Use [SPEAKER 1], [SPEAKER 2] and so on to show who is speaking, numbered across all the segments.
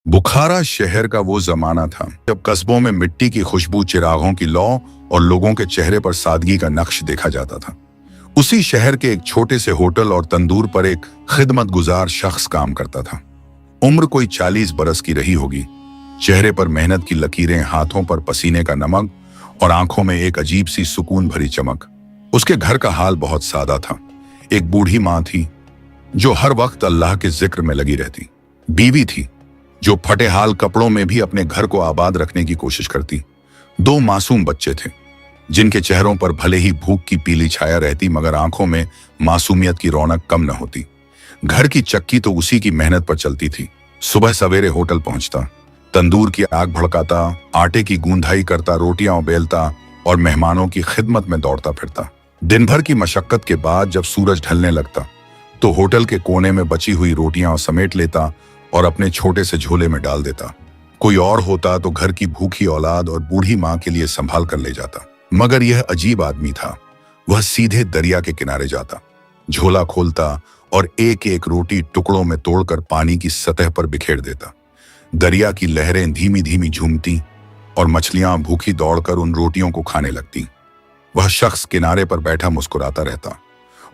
[SPEAKER 1] बुखारा शहर का वो जमाना था जब कस्बों में मिट्टी की खुशबू, चिरागों की लौ और लोगों के चेहरे पर सादगी का नक्श देखा जाता था। उसी शहर के एक छोटे से होटल और तंदूर पर एक खिदमतगुजार शख्स काम करता था। उम्र कोई 40 बरस की रही होगी। चेहरे पर मेहनत की लकीरें, हाथों पर पसीने का नमक और आंखों में एक अजीब सी सुकून भरी चमक। उसके घर का हाल बहुत सादा था। एक बूढ़ी माँ थी जो हर वक्त अल्लाह के जिक्र में लगी रहती। बीवी थी जो फटे हाल कपड़ों में भी अपने घर को आबाद रखने की कोशिश करती। 2 मासूम बच्चे थे जिनके चेहरों पर भले ही भूख की पीली छाया रहती, मगर आंखों में मासूमियत की रौनक कम न होती। घर की चक्की तो उसी की मेहनत पर चलती थी। सुबह सवेरे होटल पहुंचता, तंदूर की आग भड़काता, आटे की गूंधाई करता, रोटियां बेलता और मेहमानों की खिदमत में दौड़ता फिरता। दिन भर की मशक्कत के बाद जब सूरज ढलने लगता तो होटल के कोने में बची हुई रोटियां समेट लेता और अपने छोटे से झोले में डाल देता। कोई और होता तो घर की भूखी औलाद और बूढ़ी माँ के लिए संभाल कर ले जाता। मगर यह अजीब आदमी था। वह सीधे दरिया के किनारे जाता, झोला खोलता और एक एक रोटी टुकड़ों में तोड़कर पानी की सतह पर बिखेर देता। दरिया की लहरें धीमी धीमी झूमती और मछलियां भूखी दौड़कर उन रोटियों को खाने लगती। वह शख्स किनारे पर बैठा मुस्कुराता रहता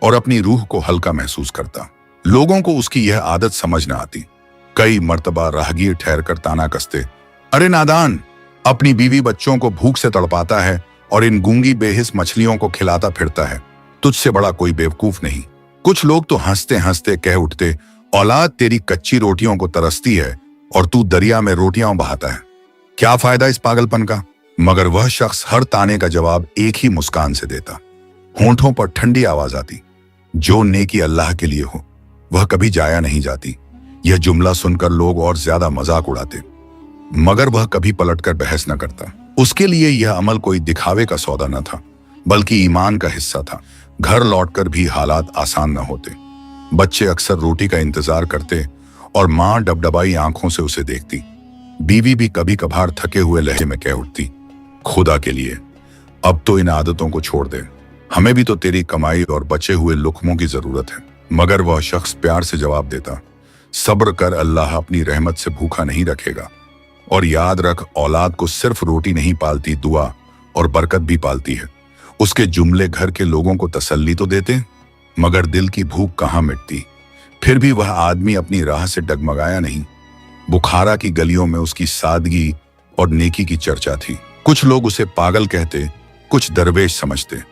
[SPEAKER 1] और अपनी रूह को हल्का महसूस करता। लोगों को उसकी यह आदत समझ न आती। कई मर्तबा राहगीर ठहरकर ताना कसते, अरे नादान, अपनी बीवी बच्चों को भूख से तड़पाता है और इन गूंगी बेहिस मछलियों को खिलाता फिरता है। तुझसे बड़ा कोई बेवकूफ नहीं। कुछ लोग तो हंसते हंसते कह उठते, औलाद तेरी कच्ची रोटियों को तरसती है और तू दरिया में रोटियां बहाता है। क्या फायदा इस पागलपन का? मगर वह शख्स हर ताने का जवाब एक ही मुस्कान से देता। होंठों पर ठंडी आवाज आती, जो नेकी अल्लाह के लिए हो वह कभी जाया नहीं जाती। यह जुमला सुनकर लोग और ज्यादा मजाक उड़ाते, मगर वह कभी पलटकर बहस न करता। उसके लिए यह अमल कोई दिखावे का सौदा न था, बल्कि ईमान का हिस्सा था। घर लौटकर भी हालात आसान न होते। बच्चे अक्सर रोटी का इंतजार करते और माँ डबडबाई आंखों से उसे देखती। बीवी भी कभी कभार थके हुए लहजे में कह उठती, खुदा के लिए अब तो इन आदतों को छोड़ दे, हमें भी तो तेरी कमाई और बचे हुए लुक्मों की जरूरत है। मगर वह शख्स प्यार से जवाब देता, सब्र कर, अल्लाह अपनी रहमत से भूखा नहीं रखेगा। और याद रख, औलाद को सिर्फ रोटी नहीं पालती, दुआ और बरकत भी पालती है। उसके जुमले घर के लोगों को तसल्ली तो देते, मगर दिल की भूख कहाँ मिटती। फिर भी वह आदमी अपनी राह से डगमगाया नहीं। बुखारा की गलियों में उसकी सादगी और नेकी की चर्चा थी। कुछ लोग उसे पागल कहते, कुछ दरवेश समझते,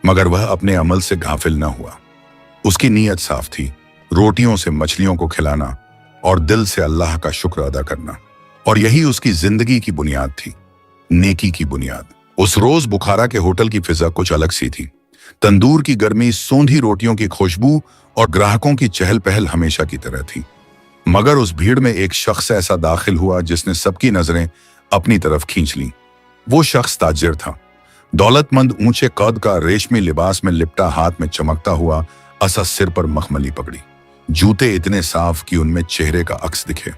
[SPEAKER 1] मगर वह अपने अमल से गाफिल न हुआ। उसकी नीयत साफ थी, रोटियों से मछलियों को खिलाना और दिल से अल्लाह का शुक्र अदा करना। और यही उसकी जिंदगी की बुनियाद थी, नेकी की बुनियाद। उस रोज बुखारा के होटल की फिजा कुछ अलग सी थी। तंदूर की गर्मी, सोंधी रोटियों की खुशबू और ग्राहकों की चहल पहल हमेशा की तरह थी। मगर उस भीड़ में एक शख्स ऐसा दाखिल हुआ जिसने सबकी नजरें अपनी तरफ खींच लीं। वो शख्स ताजिर था। दौलतमंद, ऊंचे कद का, रेशमी लिबास में लिपटा, हाथ में चमकता हुआ असा, सिर पर मखमली पगड़ी, जूते इतने साफ कि उनमें चेहरे का अक्स दिखे।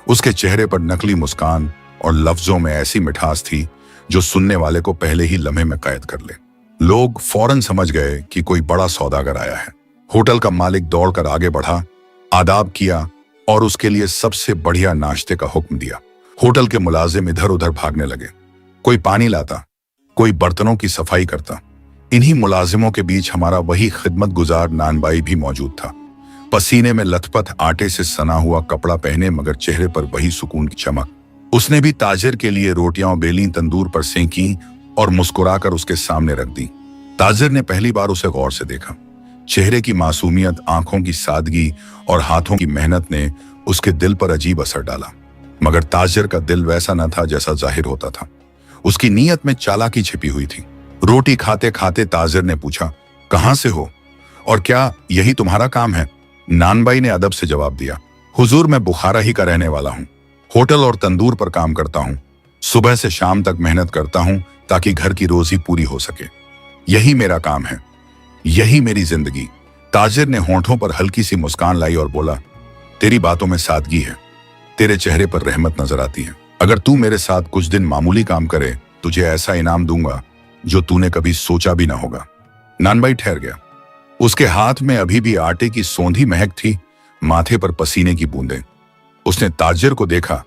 [SPEAKER 1] उसके चेहरे पर नकली मुस्कान और लफ्जों में ऐसी मिठास थी जो सुनने वाले को पहले ही लम्हे में कैद कर ले। लोग फौरन समझ गए कि कोई बड़ा सौदागर आया है। होटल का मालिक दौड़कर आगे बढ़ा, आदाब किया और उसके लिए सबसे बढ़िया नाश्ते का हुक्म दिया। होटल के मुलाजिम इधर उधर भागने लगे। कोई पानी लाता, कोई बर्तनों की सफाई करता। इन्हीं मुलाजिमों के बीच हमारा वही खिदमतगुजार नानबाई भी मौजूद था। पसीने में लथपथ, आटे से सना हुआ कपड़ा पहने, मगर चेहरे पर वही सुकून की चमक। उसने भी ताजिर के लिए रोटियां बेलीं, तंदूर पर सेंकी और मुस्कुराकर उसके सामने रख दी। ताजिर ने पहली बार उसे गौर से देखा। चेहरे की मासूमियत, आंखों की सादगी और हाथों की मेहनत ने उसके दिल पर अजीब असर डाला। मगर ताजिर का दिल वैसा न था जैसा जाहिर होता था। उसकी नीयत में चालाकी छिपी हुई थी। रोटी खाते खाते ताजिर ने पूछा, कहां से हो और क्या यही तुम्हारा काम है? नानबाई ने अदब से जवाब दिया, हुजूर, मैं बुखारा ही का रहने वाला हूँ। होटल और तंदूर पर काम करता हूँ। सुबह से शाम तक मेहनत करता हूँ ताकि घर की रोजी पूरी हो सके। यही मेरा काम है, यही मेरी जिंदगी। ताजिर ने होंठों पर हल्की सी मुस्कान लाई और बोला, तेरी बातों में सादगी है, तेरे चेहरे पर रहमत नजर आती है। अगर तू मेरे साथ कुछ दिन मामूली काम करे, तुझे ऐसा इनाम दूंगा जो तूने कभी सोचा भी ना होगा। नानबाई ठहर गया। उसके हाथ में अभी भी आटे की सौंधी महक थी, माथे पर पसीने की बूंदें। उसने ताजिर को देखा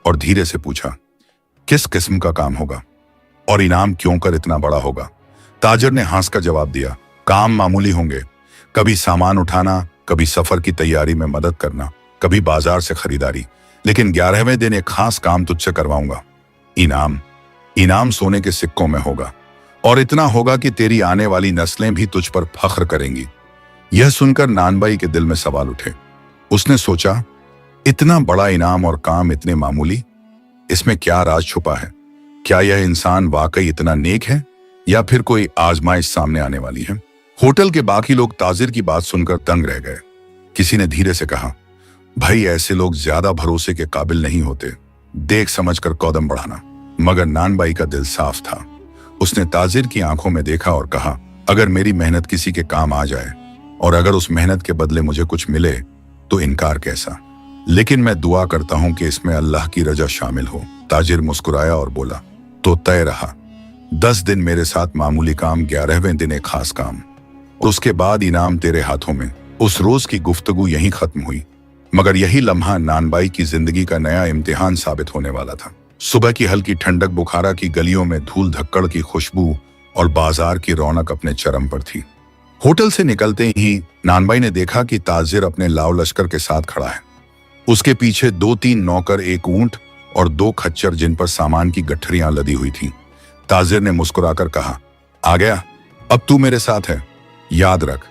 [SPEAKER 1] और धीरे से पूछा, किस किस्म का काम होगा और इनाम क्यों कर इतना बड़ा होगा? ताजिर ने हंसकर जवाब दिया, काम मामूली होंगे, कभी सामान उठाना, कभी सफर की तैयारी में मदद करना, कभी बाजार से खरीदारी, लेकिन 11वें दिन एक खास काम तुझसे करवाऊंगा। इनाम सोने के सिक्कों में होगा और इतना होगा कि तेरी आने वाली नस्लें भी तुझ पर फख्र करेंगी। यह सुनकर नानबाई के दिल में सवाल उठे। उसने सोचा, इतना बड़ा इनाम और काम इतने मामूली, इसमें क्या राज छुपा है? क्या यह इंसान वाकई इतना नेक है या फिर कोई आजमाइश सामने आने वाली है? होटल के बाकी लोग ताजिर की बात सुनकर दंग रह गए। किसी ने धीरे से कहा, भाई ऐसे लोग ज्यादा भरोसे के काबिल नहीं होते, देख समझकर कदम बढ़ाना। मगर नानबाई का दिल साफ था। उसने ताजिर की आंखों में देखा और कहा, अगर मेरी मेहनत किसी के काम आ जाए और अगर उस मेहनत के बदले मुझे कुछ मिले तो इनकार कैसा, लेकिन मैं दुआ करता हूं कि इसमें अल्लाह की रजा शामिल हो। ताजिर मुस्कुराया और बोला, तो तय रहा। 10 दिन मेरे साथ मामूली काम, 11वें दिन एक खास काम, और उसके बाद इनाम तेरे हाथों में। उस रोज की गुफ्तगू यहीं खत्म हुई, मगर यही लम्हा नानबाई की जिंदगी का नया इम्तिहान साबित होने वाला था। सुबह की हल्की ठंडक, बुखारा की गलियों में धूल धक्कड़ की खुशबू और बाजार की रौनक अपने चरम पर थी। होटल से निकलते ही नानबाई ने देखा कि ताजिर अपने लाव लश्कर के साथ खड़ा है। उसके पीछे 2-3 नौकर, एक ऊंट और 2 खच्चर जिन पर सामान की गठरियां लदी हुई थीं। ताजिर ने मुस्कुराकर कहा, आ गया, अब तू मेरे साथ है। याद रख,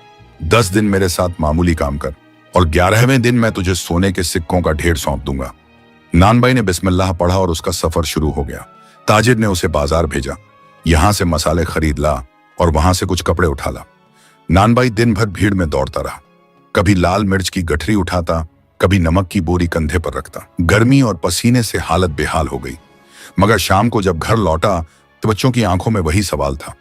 [SPEAKER 1] 10 दिन मेरे साथ मामूली काम कर और 11वें दिन मैं तुझे सोने के सिक्कों का ढेर सौंप दूंगा। नानबाई ने बिस्मिल्लाह पढ़ा और उसका सफर शुरू हो गया। ताजिर ने उसे बाजार भेजा, यहां से मसाले खरीद ला और वहां से कुछ कपड़े उठा ला। नानबाई दिन भर भीड़ में दौड़ता रहा, कभी लाल मिर्च की गठरी उठाता, कभी नमक की बोरी कंधे पर रखता। गर्मी और पसीने से हालत बेहाल हो गई, मगर शाम को जब घर लौटा तो बच्चों की आंखों में वही सवाल था,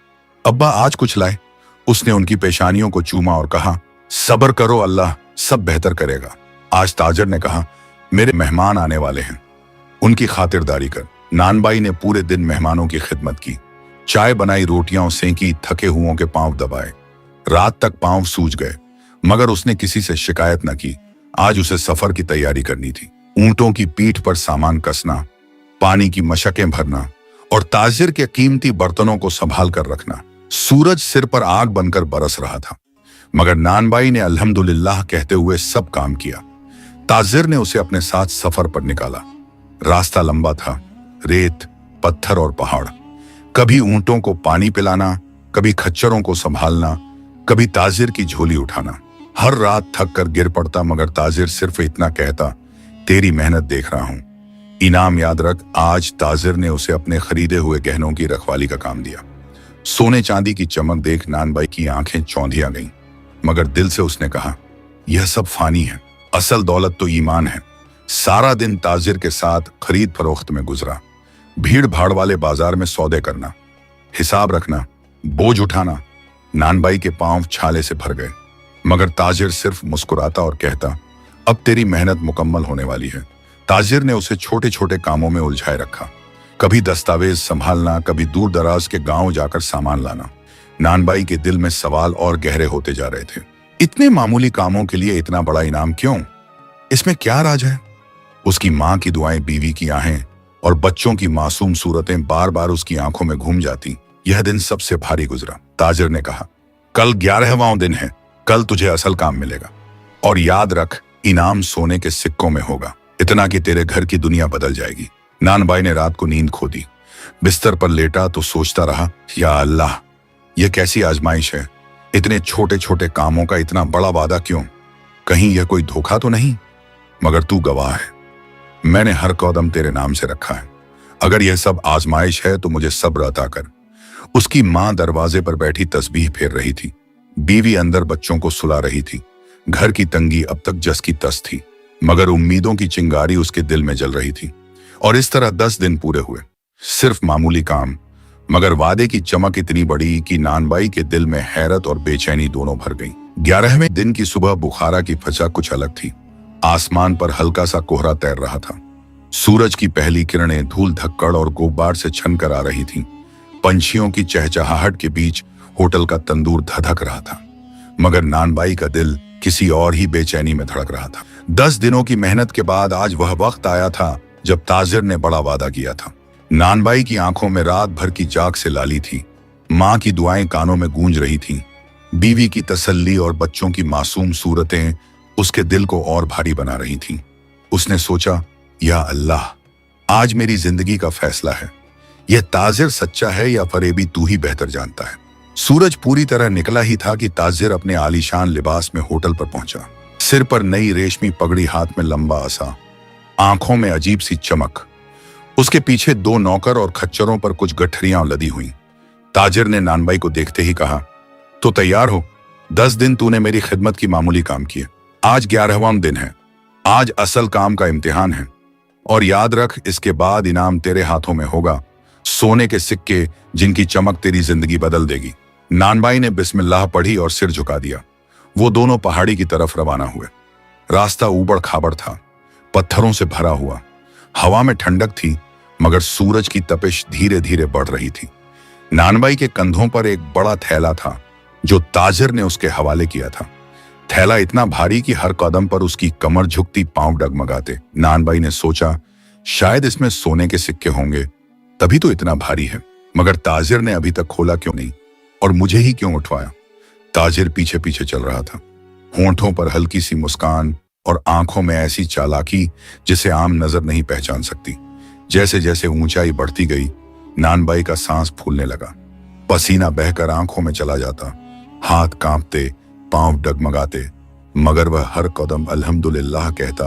[SPEAKER 1] अब्बा आज कुछ लाए? उसने उनकी पेशानियों को चूमा और कहा, सब्र करो, अल्लाह सब बेहतर करेगा। आज ताजिर ने कहा, मेरे मेहमान आने वाले हैं, उनकी खातिरदारी कर। नानबाई ने पूरे दिन मेहमानों की खिदमत की, चाय बनाई, रोटियां सेंकी, थके हुओं के पांव दबाए। रात तक पांव सूज गए, मगर उसने किसी से शिकायत न की। आज उसे सफर की तैयारी करनी थी, ऊंटों की पीठ पर सामान कसना, पानी की मशकें भरना और ताजिर के कीमती बर्तनों को संभाल कर रखना। सूरज सिर पर आग बनकर बरस रहा था, मगर नानबाई ने अल्हम्दुलिल्लाह कहते हुए सब काम किया। ताजिर ने उसे अपने साथ सफर पर निकाला। रास्ता लंबा था, रेत, पत्थर और पहाड़। कभी ऊंटों को पानी पिलाना, कभी खच्चरों को संभालना, कभी ताजिर की झोली उठाना। हर रात थक कर गिर पड़ता, मगर ताजिर सिर्फ इतना कहता, तेरी मेहनत देख रहा हूं, इनाम याद रख। आज ताजिर ने उसे अपने खरीदे हुए गहनों की रखवाली का काम दिया। सोने चांदी की चमक देख नानबाई की आंखें चौंधिया गईं, मगर दिल से उसने कहा, यह सब फानी है, असल दौलत तो ईमान है। सारा दिन ताजिर के साथ खरीद फरोख्त में गुजरा, भीड़ भाड़ वाले बाजार में सौदे करना, हिसाब रखना, बोझ उठाना। नानबाई के पांव छाले से भर गए, मगर ताजिर सिर्फ मुस्कुराता और कहता, अब तेरी मेहनत मुकम्मल होने वाली है। ताजिर ने उसे छोटे छोटे कामों में उलझाए रखा, कभी दस्तावेज संभालना, कभी दूर दराज के गांव जाकर सामान लाना। नानबाई के दिल में सवाल और गहरे होते जा रहे थे। इतने मामूली कामों के लिए इतना बड़ा इनाम क्यों? इसमें क्या राज है? उसकी मां की दुआएं, बीवी की आहें और बच्चों की मासूम सूरतें बार बार उसकी आंखों में घूम जाती। यह दिन सबसे भारी गुजरा। ताजिर ने कहा, कल 11वां दिन है, कल तुझे असल काम मिलेगा और याद रख, इनाम सोने के सिक्कों में होगा, इतना कि तेरे घर की दुनिया बदल जाएगी। नानबाई ने रात को नींद खो दी। बिस्तर पर लेटा तो सोचता रहा, या अल्लाह, यह कैसी आजमाइश है? इतने छोटे छोटे कामों का इतना बड़ा वादा क्यों? कहीं यह कोई धोखा तो नहीं? मगर तू गवाह है, मैंने हर कदम तेरे नाम से रखा है। अगर यह सब आजमाइश है तो मुझे सब्र अता कर। उसकी मां दरवाजे पर बैठी तस्बीह फेर रही थी, बीवी अंदर बच्चों को सुला रही थी। घर की तंगी अब तक जस की तस थी, मगर उम्मीदों की चिंगारी उसके दिल में जल रही थी। और इस तरह 10 दिन पूरे हुए, सिर्फ मामूली काम, मगर वादे की चमक इतनी बड़ी कि नानबाई के दिल में हैरत और बेचैनी दोनों भर गई। 11वें दिन की सुबह बुखारा की फजा कुछ अलग थी। आसमान पर हल्का सा कोहरा तैर रहा था। सूरज की पहली किरणें धूल धक्कड़ और गुब्बार से छन कर आ रही थीं। पंछियों की चहचहाहट के बीच होटल का तंदूर धधक रहा था, मगर नानबाई का दिल किसी और ही बेचैनी में धड़क रहा था। 10 दिनों की मेहनत के बाद आज वह वक्त आया था जब ताजिर ने बड़ा वादा किया था। नानबाई की आंखों में रात भर की जाग से लाली थी। माँ की दुआएं कानों में गूंज रही थीं। बीवी की तसल्ली और बच्चों की मासूम सूरतें उसके दिल को और भारी बना रही थीं। उसने सोचा, या अल्लाह, आज मेरी जिंदगी का फैसला है। यह ताजिर सच्चा है या फरेबी तू ही बेहतर जानता है। सूरज पूरी तरह निकला ही था कि ताजिर अपने आलीशान लिबास में होटल पर पहुंचा। सिर पर नई रेशमी पगड़ी, हाथ में लंबा असा, आंखों में अजीब सी चमक। उसके पीछे 2 नौकर और खच्चरों पर कुछ गठरियां लदी हुई। ताजिर ने नानबाई को देखते ही कहा, तो तैयार हो। 10 दिन तूने मेरी खिदमत की मामूली काम किए, आज 11वां दिन है। आज असल काम का इम्तिहान है, और याद रख, इसके बाद इनाम तेरे हाथों में होगा, सोने के सिक्के जिनकी चमक तेरी जिंदगी बदल देगी। नानबाई ने बिस्मिल्लाह पढ़ी और सिर झुका दिया। वो दोनों पहाड़ी की तरफ रवाना हुए। रास्ता ऊबड़ खाबड़ था, पत्थरों से भरा हुआ। हवा में ठंडक थी, मगर सूरज की तपिश धीरे धीरे बढ़ रही थी। नानबाई के कंधों पर एक बड़ा थैला था जो ताजिर ने उसके हवाले किया था। थैला इतना भारी कि हर कदम पर उसकी कमर झुकती, पांव डगमगाते। नानबाई ने सोचा, शायद इसमें सोने के सिक्के होंगे, तभी तो इतना भारी है। मगर ताजिर ने अभी तक खोला क्यों नहीं, और मुझे ही क्यों उठवाया? ताजिर पीछे पीछे चल रहा था, होंठों पर हल्की सी मुस्कान और आंखों में ऐसी चालाकी जिसे आम नजर नहीं पहचान सकती। जैसे जैसे ऊंचाई बढ़ती गई, नानबाई का सांस फूलने लगा। पसीना बहकर आंखों में चला जाता, हाथ कांपते, पांव डगमगाते, मगर वह हर कदम अल्हम्दुलिल्लाह कहता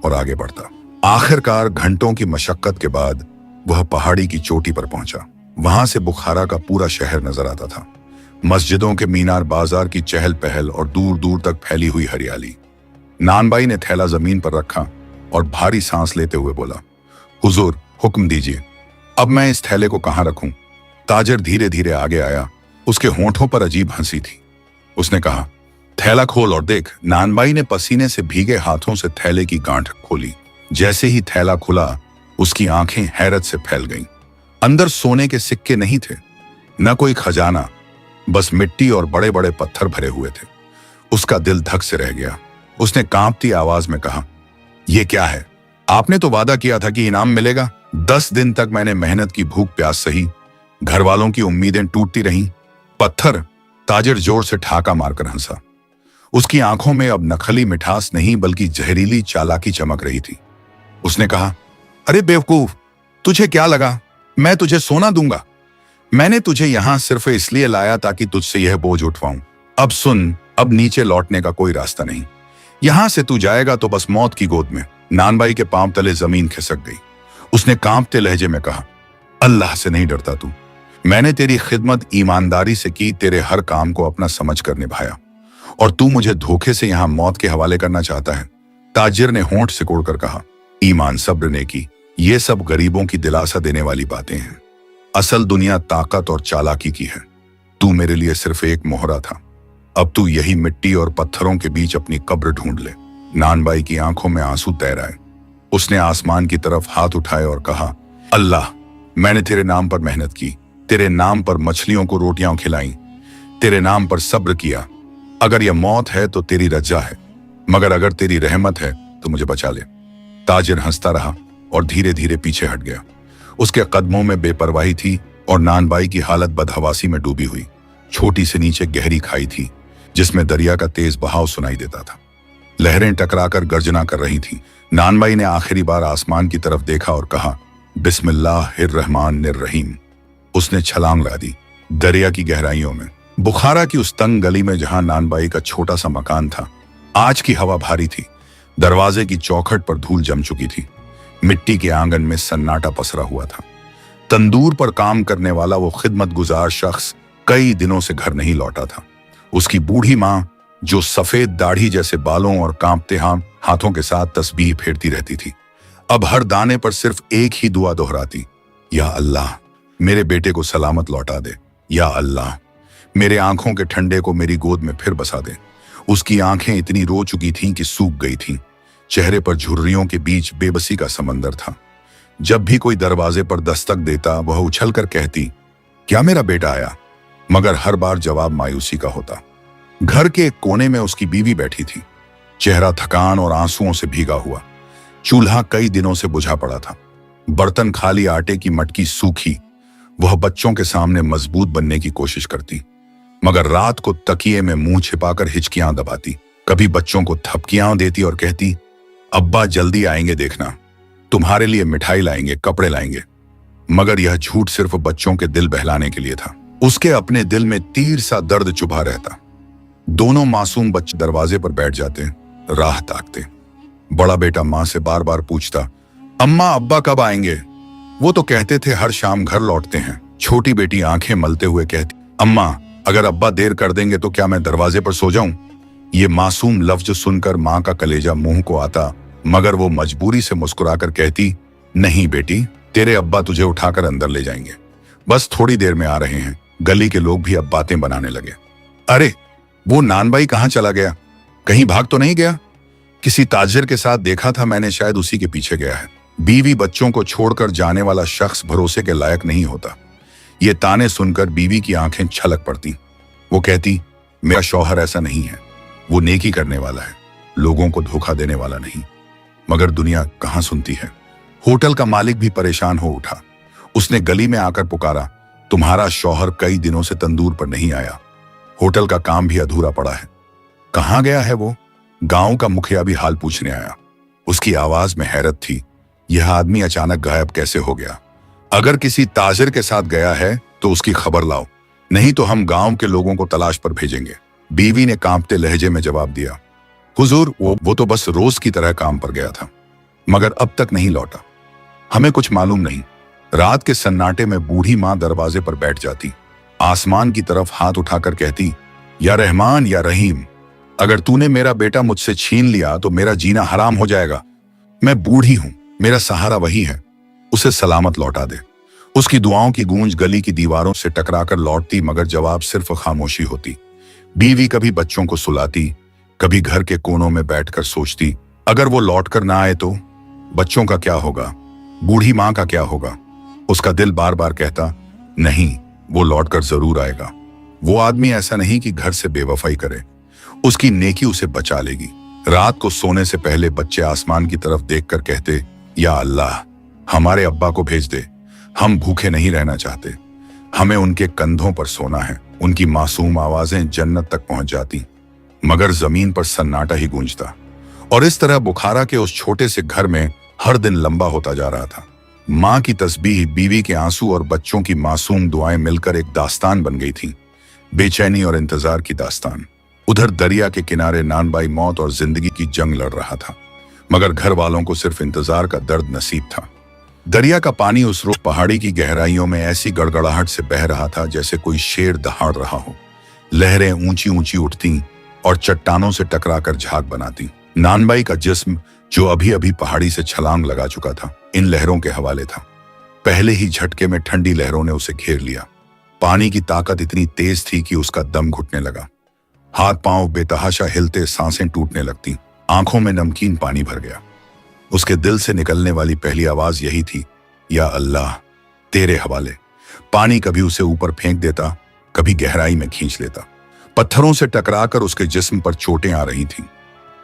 [SPEAKER 1] और आगे बढ़ता। आखिरकार घंटों की मशक्कत के बाद वह पहाड़ी की चोटी पर पहुंचा। वहां से बुखारा का पूरा शहर नजर आता था। मस्जिदों के मीनार, बाजार की चहल पहल और दूर दूर तक फैली हुई हरियाली। नानबाई ने थैला जमीन पर रखा और भारी सांस लेते हुए बोला, हुजूर, हुक्म दीजिए, अब मैं इस थैले को कहां रखूं? ताजिर धीरे धीरे आगे आया। उसके होंठों पर अजीब हंसी थी। उसने कहा, थैला खोल और देख। नानबाई ने पसीने से भीगे हाथों से थैले की गांठ खोली। जैसे ही थैला खुला, उसकी आंखें हैरत से फैल गईं। अंदर सोने के सिक्के नहीं थे, न कोई खजाना, बस मिट्टी और बड़े बड़े पत्थर भरे हुए थे। उसका दिल धक से रह गया। उसने कांपती आवाज में कहा, यह क्या है? आपने तो वादा किया था कि इनाम मिलेगा। 10 दिन तक मैंने मेहनत की, भूख प्यास सही, घर वालों की उम्मीदें टूटती रहीं। पत्थर? ताजिर जोर से ठाका मारकर हंसा। उसकी आंखों में अब नखली मिठास नहीं बल्कि जहरीली चालाकी चमक रही थी। उसने कहा, अरे बेवकूफ, तुझे क्या लगा मैं तुझे सोना दूंगा? मैंने तुझे यहां सिर्फ इसलिए लाया ताकि तुझसे यह बोझ उठवाऊं। अब सुन, अब नीचे लौटने का कोई रास्ता नहीं। यहां से तू जाएगा तो बस मौत की गोद में। नानबाई के पांव तले जमीन खिसक गई। उसने कांपते लहजे में कहा, अल्लाह से नहीं डरता तू? मैंने तेरी खिदमत ईमानदारी से की, तेरे हर काम को अपना समझ कर निभाया, और तू मुझे धोखे से यहां मौत के हवाले करना चाहता है? ताजिर ने होंठ सिकोड़कर कहा, ईमान, सब्र, नेकी, ये सब गरीबों की दिलासा देने वाली बातें हैं। असल दुनिया ताकत और चालाकी की है। तू मेरे लिए सिर्फ एक मोहरा था। अब तू यही मिट्टी और पत्थरों के बीच अपनी कब्र ढूंढ ले। नानबाई की आंखों में आंसू तैर आए। उसने आसमान की तरफ हाथ उठाए और कहा, अल्लाह, मैंने तेरे नाम पर मेहनत की, तेरे नाम पर मछलियों को रोटियां खिलाई, तेरे नाम पर सब्र किया। अगर यह मौत है तो तेरी रजा है, मगर अगर तेरी रहमत है तो मुझे बचा ले। ताजिर हंसता रहा और धीरे धीरे पीछे हट गया। उसके कदमों में बेपरवाही थी और नानबाई की हालत बदहवासी में डूबी हुई। छोटी से नीचे गहरी खाई थी जिसमें दरिया का तेज बहाव सुनाई देता था। लहरें टकराकर गर्जना कर रही थीं। नानबाई ने आखिरी बार आसमान की तरफ देखा और कहा, बिस्मिल्लाहिर्रहमानिर्रहीम। उसने छलांग ला दी दरिया की गहराइयों में। बुखारा की उस तंग गली में जहां नानबाई का छोटा सा मकान था, आज की हवा भारी थी। दरवाजे की चौखट पर धूल जम चुकी थी। मिट्टी के आंगन में सन्नाटा पसरा हुआ था। तंदूर पर काम करने वाला वो खिदमत गुजार शख्स कई दिनों से घर नहीं लौटा था। उसकी बूढ़ी माँ, जो सफेद दाढ़ी जैसे बालों और कांपते हाथों के साथ तस्बीह फेरती रहती थी, अब हर दाने पर सिर्फ एक ही दुआ दोहराती, या अल्लाह, मेरे बेटे को सलामत लौटा दे। या अल्लाह, मेरे आंखों के ठंडे को मेरी गोद में फिर बसा दे। उसकी आंखें इतनी रो चुकी थीं कि सूख गई थीं। चेहरे पर झुर्रियों के बीच बेबसी का समंदर था। जब भी कोई दरवाजे पर दस्तक देता, वह उछलकर कहती, क्या मेरा बेटा आया? मगर हर बार जवाब मायूसी का होता। घर के एक कोने में उसकी बीवी बैठी थी, चेहरा थकान और आंसुओं से भीगा हुआ। चूल्हा कई दिनों से बुझा पड़ा था। बर्तन खाली, आटे की मटकी सूखी। वह बच्चों के सामने मजबूत बनने की कोशिश करती, मगर रात को तकिए में मुंह छिपाकर हिचकियां दबाती। कभी बच्चों को थपकियां देती और कहती, अब्बा जल्दी आएंगे, देखना, तुम्हारे लिए मिठाई लाएंगे, कपड़े लाएंगे। मगर यह झूठ सिर्फ बच्चों के दिल बहलाने के लिए था। उसके अपने दिल में तीर सा दर्द चुभा रहता। दोनों मासूम बच्चे दरवाजे पर बैठ जाते, राह ताकते। बड़ा बेटा मां से बार बार पूछता, अम्मा अब्बा कब आएंगे? वो तो कहते थे हर शाम घर लौटते हैं। छोटी बेटी आंखें मलते हुए कहती, अम्मा अगर अब्बा देर कर देंगे तो क्या मैं दरवाजे पर सो जाऊं? ये मासूम लफ्ज सुनकर मां का कलेजा मुंह को आता, मगर वो मजबूरी से मुस्कुराकर कहती, नहीं बेटी, तेरे अब्बा तुझे उठाकर अंदर ले जाएंगे, बस थोड़ी देर में आ रहे हैं। गली के लोग भी अब बातें बनाने लगे। अरे वो नान भाई कहाँ चला गया? कहीं भाग तो नहीं गया? किसी ताजिर के साथ देखा था मैंने, शायद उसी के पीछे गया है। बीवी बच्चों को छोड़कर जाने वाला शख्स भरोसे के लायक नहीं होता। ये ताने सुनकर बीवी की आंखें छलक पड़ती। वो कहती, मेरा शौहर ऐसा नहीं है, वो नेकी करने वाला है, लोगों को धोखा देने वाला नहीं। मगर दुनिया कहाँ सुनती है। होटल का मालिक भी परेशान हो उठा। उसने गली में आकर पुकारा, तुम्हारा शौहर कई दिनों से तंदूर पर नहीं आया, होटल का काम भी अधूरा पड़ा है, कहाँ गया है वो? गांव का मुखिया भी हाल पूछने आया। उसकी आवाज में हैरत थी, यह आदमी अचानक गायब कैसे हो गया? अगर किसी ताजिर के साथ गया है तो उसकी खबर लाओ, नहीं तो हम गांव के लोगों को तलाश पर भेजेंगे। बीवी ने कांपते लहजे में जवाब दिया, हुजूर वो तो बस रोज की तरह काम पर गया था, मगर अब तक नहीं लौटा, हमें कुछ मालूम नहीं। रात के सन्नाटे में बूढ़ी मां दरवाजे पर बैठ जाती, आसमान की तरफ हाथ उठाकर कहती, या रहमान या रहीम, अगर तूने मेरा बेटा मुझसे छीन लिया तो मेरा जीना हराम हो जाएगा। मैं बूढ़ी हूं, मेरा सहारा वही है, उसे सलामत लौटा दे। उसकी दुआओं की गूंज गली की दीवारों से टकराकर लौटती, मगर जवाब सिर्फ खामोशी होती। बीवी कभी बच्चों को सुलाती, कभी घर के कोनों में बैठकर सोचती, अगर वो लौटकर ना आए तो बच्चों का क्या होगा, बूढ़ी मां का क्या होगा? उसका दिल बार बार कहता, नहीं, वो लौटकर जरूर आएगा। वो आदमी ऐसा नहीं कि घर से बेवफाई करे, उसकी नेकी उसे बचा लेगी। रात को सोने से पहले बच्चे आसमान की तरफ देखकर कहते, या अल्लाह, हमारे अब्बा को भेज दे, हम भूखे नहीं रहना चाहते, हमें उनके कंधों पर सोना है। उनकी मासूम आवाजें जन्नत तक पहुंच जाती, मगर जमीन पर सन्नाटा ही गूंजता। और इस तरह बुखारा के उस छोटे से घर में हर दिन लंबा होता जा रहा था। मां की तस्बीह, बीवी के आंसू और बच्चों की मासूम दुआएं मिलकर एक दास्तान बन गई थी, बेचैनी और इंतजार की दास्तान। उधर दरिया के किनारे नानबाई मौत और जिंदगी की जंग लड़ रहा था, मगर घर वालों को सिर्फ इंतजार का दर्द नसीब था। दरिया का पानी उस रोज पहाड़ी की गहराइयों में ऐसी गड़गड़ाहट से बह रहा था जैसे कोई शेर दहाड़ रहा हो। लहरें ऊंची ऊंची उठती और चट्टानों से टकराकर झाग बनाती। नानबाई का जिस्म, जो अभी अभी पहाड़ी से छलांग लगा चुका था, इन लहरों के हवाले था। पहले ही झटके में ठंडी लहरों ने उसे घेर लिया। पानी की ताकत इतनी तेज थी कि उसका दम घुटने लगा। हाथ पांव बेतहाशा हिलते, सांसें टूटने लगती, आंखों में नमकीन पानी भर गया। उसके दिल से निकलने वाली पहली आवाज यही थी, या अल्लाह, तेरे हवाले। पानी कभी उसे ऊपर फेंक देता, कभी गहराई में खींच लेता। पत्थरों से टकराकर उसके जिस्म पर चोटें आ रही थीं।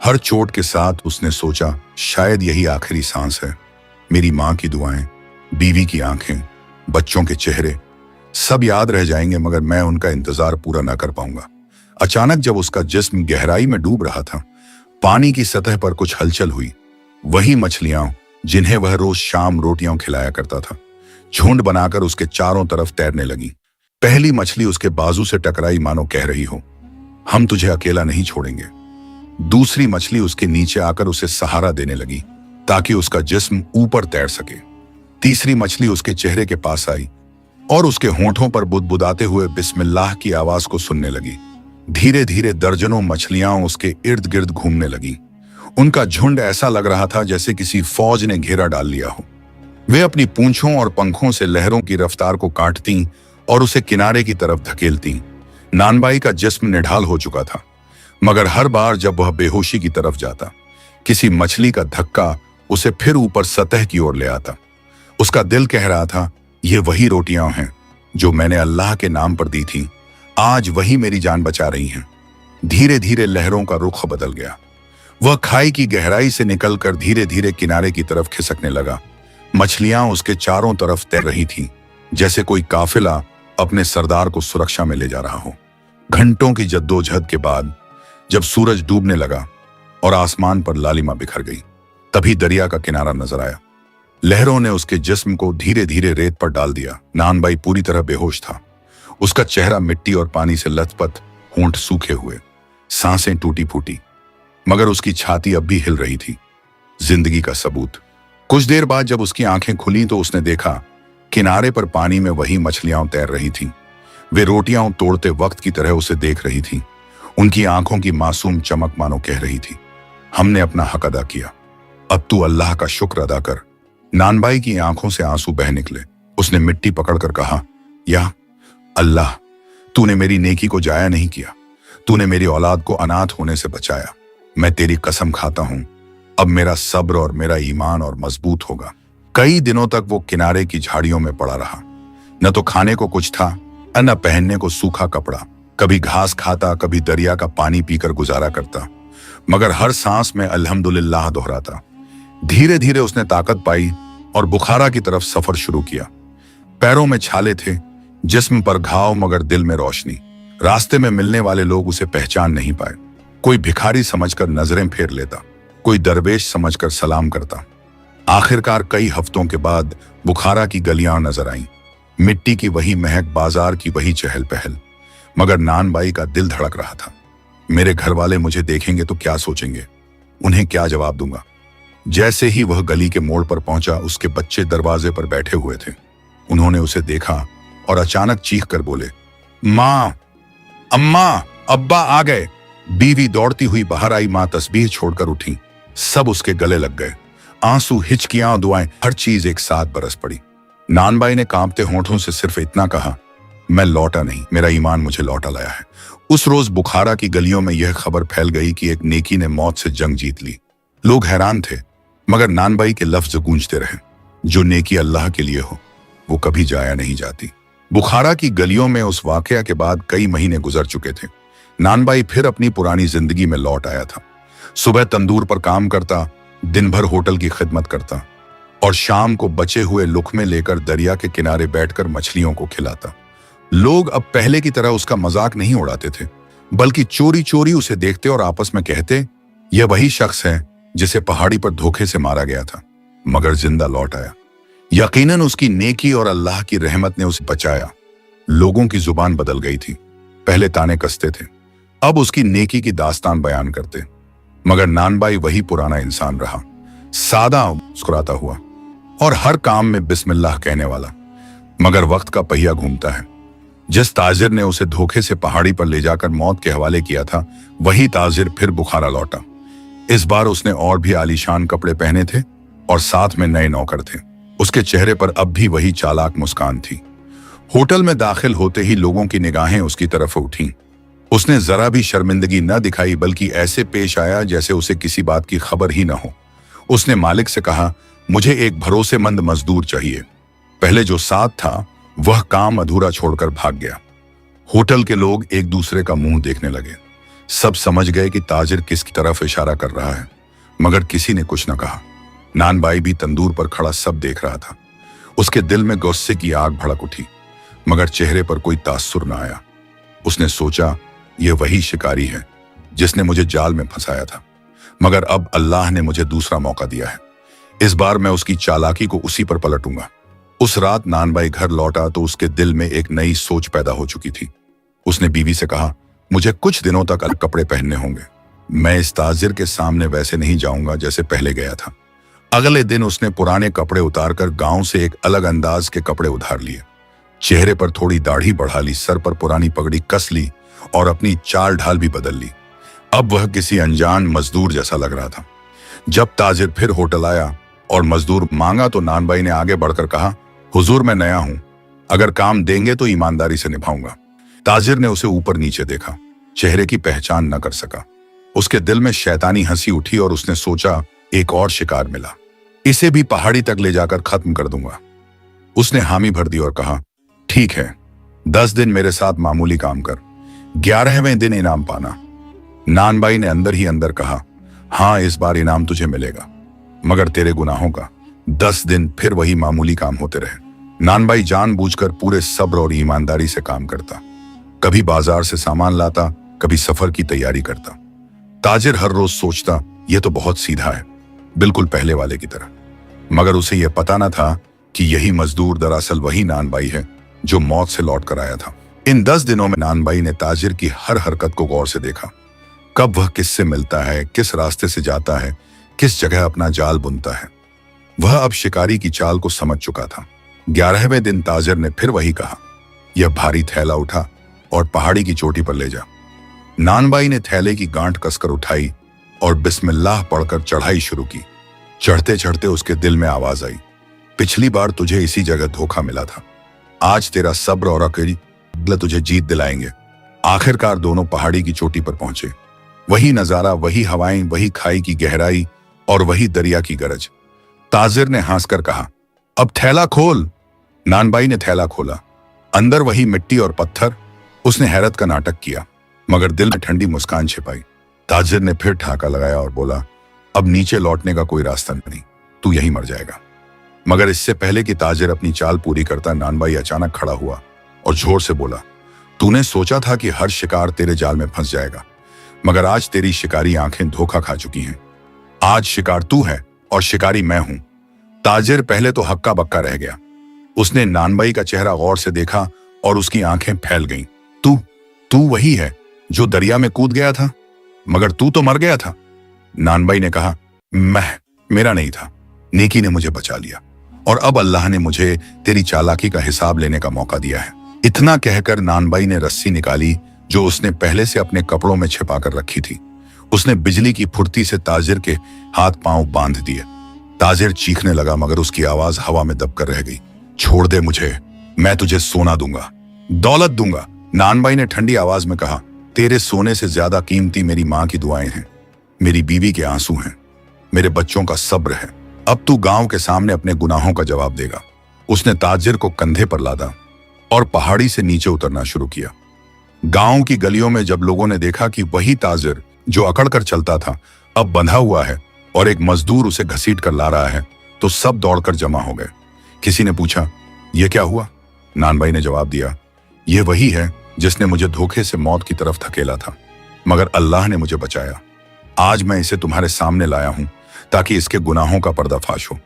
[SPEAKER 1] हर चोट के साथ उसने सोचा, शायद यही आखिरी सांस है। मेरी मां की दुआएं, बीवी की आंखें, बच्चों के चेहरे, सब याद रह जाएंगे, मगर मैं उनका इंतजार पूरा ना कर पाऊंगा। अचानक जब उसका जिस्म गहराई में डूब रहा था, पानी की सतह पर कुछ हलचल हुई। वही मछलियां जिन्हें वह रोज शाम रोटियां खिलाया करता था, झुंड बनाकर उसके चारों तरफ तैरने लगी। पहली मछली उसके बाजू से टकराई, मानो कह रही हो, हम तुझे अकेला नहीं छोड़ेंगे। दूसरी मछली उसके नीचे आकर उसे सहारा देने लगी ताकि उसका जिस्म ऊपर तैर सके। तीसरी मछली उसके चेहरे के पास आई और उसके होंठों पर बुदबुदाते हुए बिस्मिल्लाह की आवाज को सुनने लगी। धीरे धीरे दर्जनों मछलियां उसके इर्द गिर्द घूमने लगी। उनका झुंड ऐसा लग रहा था जैसे किसी फौज ने घेरा डाल लिया हो। वे अपनी पूंछों और पंखों से लहरों की रफ्तार को काटती और उसे किनारे की तरफ धकेलती। नानबाई का जिस्म निढाल हो चुका था, मगर हर बार जब वह बेहोशी की तरफ जाता, किसी मछली का धक्का उसे फिर ऊपर सतह की ओर ले आता। उसका दिल कह रहा था, ये वही रोटियां हैं जो मैंने अल्लाह के नाम पर दी थी, आज वही मेरी जान बचा रही हैं। धीरे धीरे लहरों का रुख बदल गया। वह खाई की गहराई से निकलकर धीरे धीरे किनारे की तरफ खिसकने लगा। मछलियां उसके चारों तरफ तैर रही थीं, जैसे कोई काफिला अपने सरदार को सुरक्षा में ले जा रहा हो। घंटों की जद्दोजहद के बाद जब सूरज डूबने लगा और आसमान पर लालिमा बिखर गई, तभी दरिया का किनारा नजर आया। लहरों ने उसके जिस्म को धीरे धीरे रेत पर डाल दिया। नानबाई पूरी तरह बेहोश था। उसका चेहरा मिट्टी और पानी से लथपथ, होंठ सूखे हुए, सांसें टूटी फूटी, मगर उसकी छाती अब भी हिल रही थी। जिंदगी का सबूत। कुछ देर बाद जब उसकी आंखें खुली तो उसने देखा किनारे पर पानी में वही मछलियां तैर रही थीं। वे रोटियां तोड़ते वक्त की तरह उसे देख रही थीं। उनकी आंखों की मासूम चमक मानो कह रही थी, हमने अपना हक अदा किया, अब तू अल्लाह का शुक्र अदा कर। नानबाई की आंखों से आंसू बह निकले। उसने मिट्टी पकड़कर कहा, या अल्लाह, तूने मेरी नेकी को जाया नहीं किया, तूने मेरी औलाद को अनाथ होने से बचाया। मैं तेरी कसम खाता हूं, अब मेरा सब्र और मेरा ईमान और मजबूत होगा। कई दिनों तक वो किनारे की झाड़ियों में पड़ा रहा। न तो खाने को कुछ था, न पहनने को सूखा कपड़ा। कभी घास खाता, कभी दरिया का पानी पीकर गुजारा करता, मगर हर सांस में अल्हम्दुलिल्लाह दोहराता। धीरे धीरे उसने ताकत पाई और बुखारा की तरफ सफर शुरू किया। पैरों में छाले थे, जिस्म पर घाव, मगर दिल में रोशनी। रास्ते में मिलने वाले लोग उसे पहचान नहीं पाए। कोई भिखारी समझकर नजरें फेर लेता, कोई दरवेश समझकर सलाम करता। आखिरकार कई हफ्तों के बाद बुखारा की गलियां नजर आईं। मिट्टी की वही महक, बाजार की वही चहल पहल, मगर नानबाई का दिल धड़क रहा था। मेरे घर वाले मुझे देखेंगे तो क्या सोचेंगे, उन्हें क्या जवाब दूंगा। जैसे ही वह गली के मोड़ पर पहुंचा, उसके बच्चे दरवाजे पर बैठे हुए थे। उन्होंने उसे देखा और अचानक चीख कर बोले, माँ, अम्मा, अब्बा आ गए। बीवी दौड़ती हुई बाहर आई। माँ तस्बीह छोड़कर उठी। सब उसके गले लग गए। आंसू, हिचकियां, दुआएं, हर चीज एक साथ बरस पड़ी। नानबाई ने कांपते होंठों से सिर्फ इतना कहा, मैं लौटा नहीं, मेरा ईमान मुझे लौटा लाया है। उस रोज बुखारा की गलियों में यह खबर फैल गई कि एक नेकी ने मौत से जंग जीत ली। लोग हैरान थे, मगर नानबाई के लफ्ज गूंजते रहे, जो नेकी अल्लाह के लिए हो वो कभी जाया नहीं जाती। बुखारा की गलियों में उस वाकया के बाद कई महीने गुजर चुके थे। नानबाई फिर अपनी पुरानी जिंदगी में लौट आया था। सुबह तंदूर पर काम करता, दिन भर होटल की खिदमत करता और शाम को बचे हुए लुक़मे लेकर दरिया के किनारे बैठकर मछलियों को खिलाता। लोग अब पहले की तरह उसका मजाक नहीं उड़ाते थे, बल्कि चोरी चोरी उसे देखते और आपस में कहते, यह वही शख्स है जिसे पहाड़ी पर धोखे से मारा गया था, मगर जिंदा लौट आया। यकीनन उसकी नेकी और अल्लाह की रहमत ने उसे बचाया। लोगों की जुबान बदल गई थी। पहले ताने कसते थे, अब उसकी नेकी की दास्तान बयान करते। मगर नानबाई वही पुराना इंसान रहा, सादा, मुस्कुराता हुआ और हर काम में बिस्मिल्लाह कहने वाला। मगर वक्त का पहिया घूमता है। जिस ताजिर ने उसे धोखे से पहाड़ी पर ले जाकर मौत के हवाले किया था, वही ताजिर फिर बुखारा लौटा। इस बार उसने और भी आलीशान कपड़े पहने थे और साथ में नए नौकर थे। उसके चेहरे पर अब भी वही चालाक मुस्कान थी। होटल में दाखिल होते ही लोगों की निगाहें उसकी तरफ उठीं। उसने जरा भी शर्मिंदगी न दिखाई, बल्कि ऐसे पेश आया जैसे उसे किसी बात की खबर ही न हो। उसने मालिक से कहा, मुझे एक भरोसेमंद मजदूर चाहिए। पहले जो साथ था वह काम अधूरा छोड़कर भाग गया। होटल के लोग एक दूसरे का मुंह देखने लगे। सब समझ गए कि ताजिर किसकी तरफ इशारा कर रहा है, मगर किसी ने कुछ न कहा। नानबाई भी तंदूर पर खड़ा सब देख रहा था। उसके दिल में गुस्से की आग भड़क उठी, मगर चेहरे पर कोई तासुर न आया। उसने सोचा, यह वही शिकारी है जिसने मुझे जाल में फंसाया था, मगर अब अल्लाह ने मुझे दूसरा मौका दिया है। इस बार मैं उसकी चालाकी को उसी पर पलटूंगा। उस रात नानबाई घर लौटा तो उसके दिल में एक नई सोच पैदा हो चुकी थी। उसने बीवी से कहा, मुझे कुछ दिनों तक अलग कपड़े पहनने होंगे। मैं इस ताजिर के सामने वैसे नहीं जाऊंगा जैसे पहले गया था। अगले दिन उसने पुराने कपड़े उतारकर गांव से एक अलग अंदाज के कपड़े उधार लिए। चेहरे पर थोड़ी दाढ़ी बढ़ा ली, सर पर पुरानी पगड़ी कस ली और अपनी चाल ढाल भी बदल ली। अब वह किसी अनजान मजदूर जैसा लग रहा था। जब ताजिर फिर होटल आया और मजदूर मांगा तो नानबाई ने आगे बढ़कर कहा, हुजूर, मैं नया हूं, अगर काम देंगे तो ईमानदारी से निभाऊंगा। ताजिर ने उसे ऊपर नीचे देखा, चेहरे की पहचान न कर सका। उसके दिल में शैतानी हंसी उठी और उसने सोचा, एक और शिकार मिला, इसे भी पहाड़ी तक ले जाकर खत्म कर दूंगा। उसने हामी भर दी और कहा, ठीक है, 10 दिन मेरे साथ मामूली काम कर, 11वें दिन इनाम पाना। नानबाई ने अंदर ही अंदर कहा, हाँ, इस बार इनाम तुझे मिलेगा, मगर तेरे गुनाहों का। 10 दिन फिर वही मामूली काम होते रहे। नानबाई जानबूझकर पूरे सब्र और ईमानदारी से काम करता। कभी बाजार से सामान लाता, कभी सफर की तैयारी करता। ताजिर हर रोज सोचता, यह तो बहुत सीधा है, बिल्कुल पहले वाले की तरह। मगर उसे यह पता न था कि यही मजदूर दरअसल वही नानबाई है जो मौत से लौट कर आया था। इन 10 दिनों में नानबाई ने ताजिर की हर हरकत को गौर से देखा। कब वह किससे मिलता है, किस रास्ते से जाता है, किस जगह अपना जाल बुनता है। वह अब शिकारी की चाल को समझ चुका था। 11वें दिन ताजिर ने फिर वही कहा, यह भारी थैला उठा और पहाड़ी की चोटी पर ले जा। नानबाई ने थैले की गांठ कसकर उठाई और बिस्मिल्लाह पढ़कर चढ़ाई शुरू की। चढ़ते चढ़ते उसके दिल में आवाज आई, पिछली बार तुझे इसी जगह धोखा मिला था, आज तेरा सब्र और अक्ल तुझे जीत दिलाएंगे। आखिरकार दोनों पहाड़ी की चोटी पर पहुंचे। वही नजारा, वही हवाएं, वही खाई की गहराई और वही दरिया की गरज। ताजिर ने हंसकर कहा, अब थैला खोल। नानबाई ने थैला खोला। अंदर वही मिट्टी और पत्थर। उसने हैरत का नाटक किया, मगर दिल में ठंडी मुस्कान छिपाई। ताजिर ने फिर ठाका लगाया और बोला, अब नीचे लौटने का कोई रास्ता नहीं, तू यहीं मर जाएगा। मगर इससे पहले कि ताजिर अपनी चाल पूरी करता, नानबाई अचानक खड़ा हुआ और जोर से बोला, तूने सोचा था कि हर शिकार तेरे जाल में फंस जाएगा, मगर आज तेरी शिकारी आंखें धोखा खा चुकी हैं। आज शिकार तू है और शिकारी मैं हूं। ताजिर पहले तो हक्का बक्का रह गया। उसने नानबाई का चेहरा गौर से देखा और उसकी आंखें फैल गईं। तू वही है जो दरिया में कूद गया था, मगर तू तो मर गया था। नानबाई ने कहा, मेरा नहीं था, नेकी ने मुझे बचा लिया और अब अल्लाह ने मुझे तेरी चालाकी का हिसाब लेने का मौका दिया है। इतना कहकर नानबाई ने रस्सी निकाली जो उसने पहले से अपने कपड़ों में छिपा कर रखी थी। उसने बिजली की फुर्ती से ताजिर के हाथ पांव बांध दिए। ताजिर चीखने लगा, मगर उसकी आवाज हवा में दबकर रह गई। छोड़ दे मुझे, मैं तुझे सोना दूंगा, दौलत दूंगा। नानबाई ने ठंडी आवाज में कहा, तेरे सोने से ज्यादा कीमती मेरी माँ की दुआएं हैं, मेरी बीवी के आंसू हैं, मेरे बच्चों का सब्र है। अब तू गांव के सामने अपने गुनाहों का जवाब देगा। उसने ताजिर को कंधे पर लादा और पहाड़ी से नीचे उतरना शुरू किया। गांव की गलियों में जब लोगों ने देखा कि वही ताजिर जो अकड़ कर चलता था अब बंधा हुआ है और एक मजदूर उसे घसीट कर ला रहा है, तो सब दौड़कर जमा हो गए। किसी ने पूछा, यह क्या हुआ? नानबाई ने जवाब दिया, यह वही है जिसने मुझे धोखे से मौत की तरफ धकेला था, मगर अल्लाह ने मुझे बचाया। आज मैं इसे तुम्हारे सामने लाया हूं ताकि इसके गुनाहों का पर्दाफाश हो।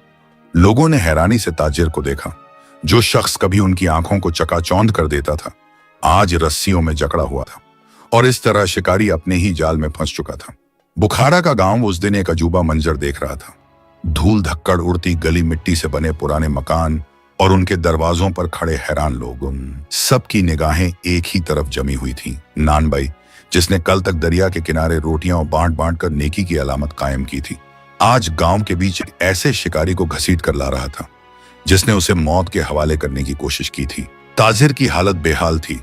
[SPEAKER 1] लोगों ने हैरानी से ताजिर को देखा। जो शख्स कभी उनकी आंखों को चकाचौंध कर देता था, आज रस्सियों में जकड़ा हुआ था और इस तरह शिकारी अपने ही जाल में फंस चुका था। बुखारा का गांव उस दिन एक अजूबा मंजर देख रहा था। धूल धक्कड़ उड़ती गली, मिट्टी से बने पुराने मकान और उनके दरवाजों पर खड़े हैरान लोग। सबकी निगाहें एक ही तरफ जमी हुई थी। नानबाई, जिसने कल तक दरिया के किनारे रोटियां बांट बांट कर नेकी की अलामत कायम की थी, आज गांव के बीच एक ऐसे शिकारी को घसीट कर ला रहा था जिसने उसे मौत के हवाले करने की कोशिश की थी। ताजिर की हालत बेहाल थी।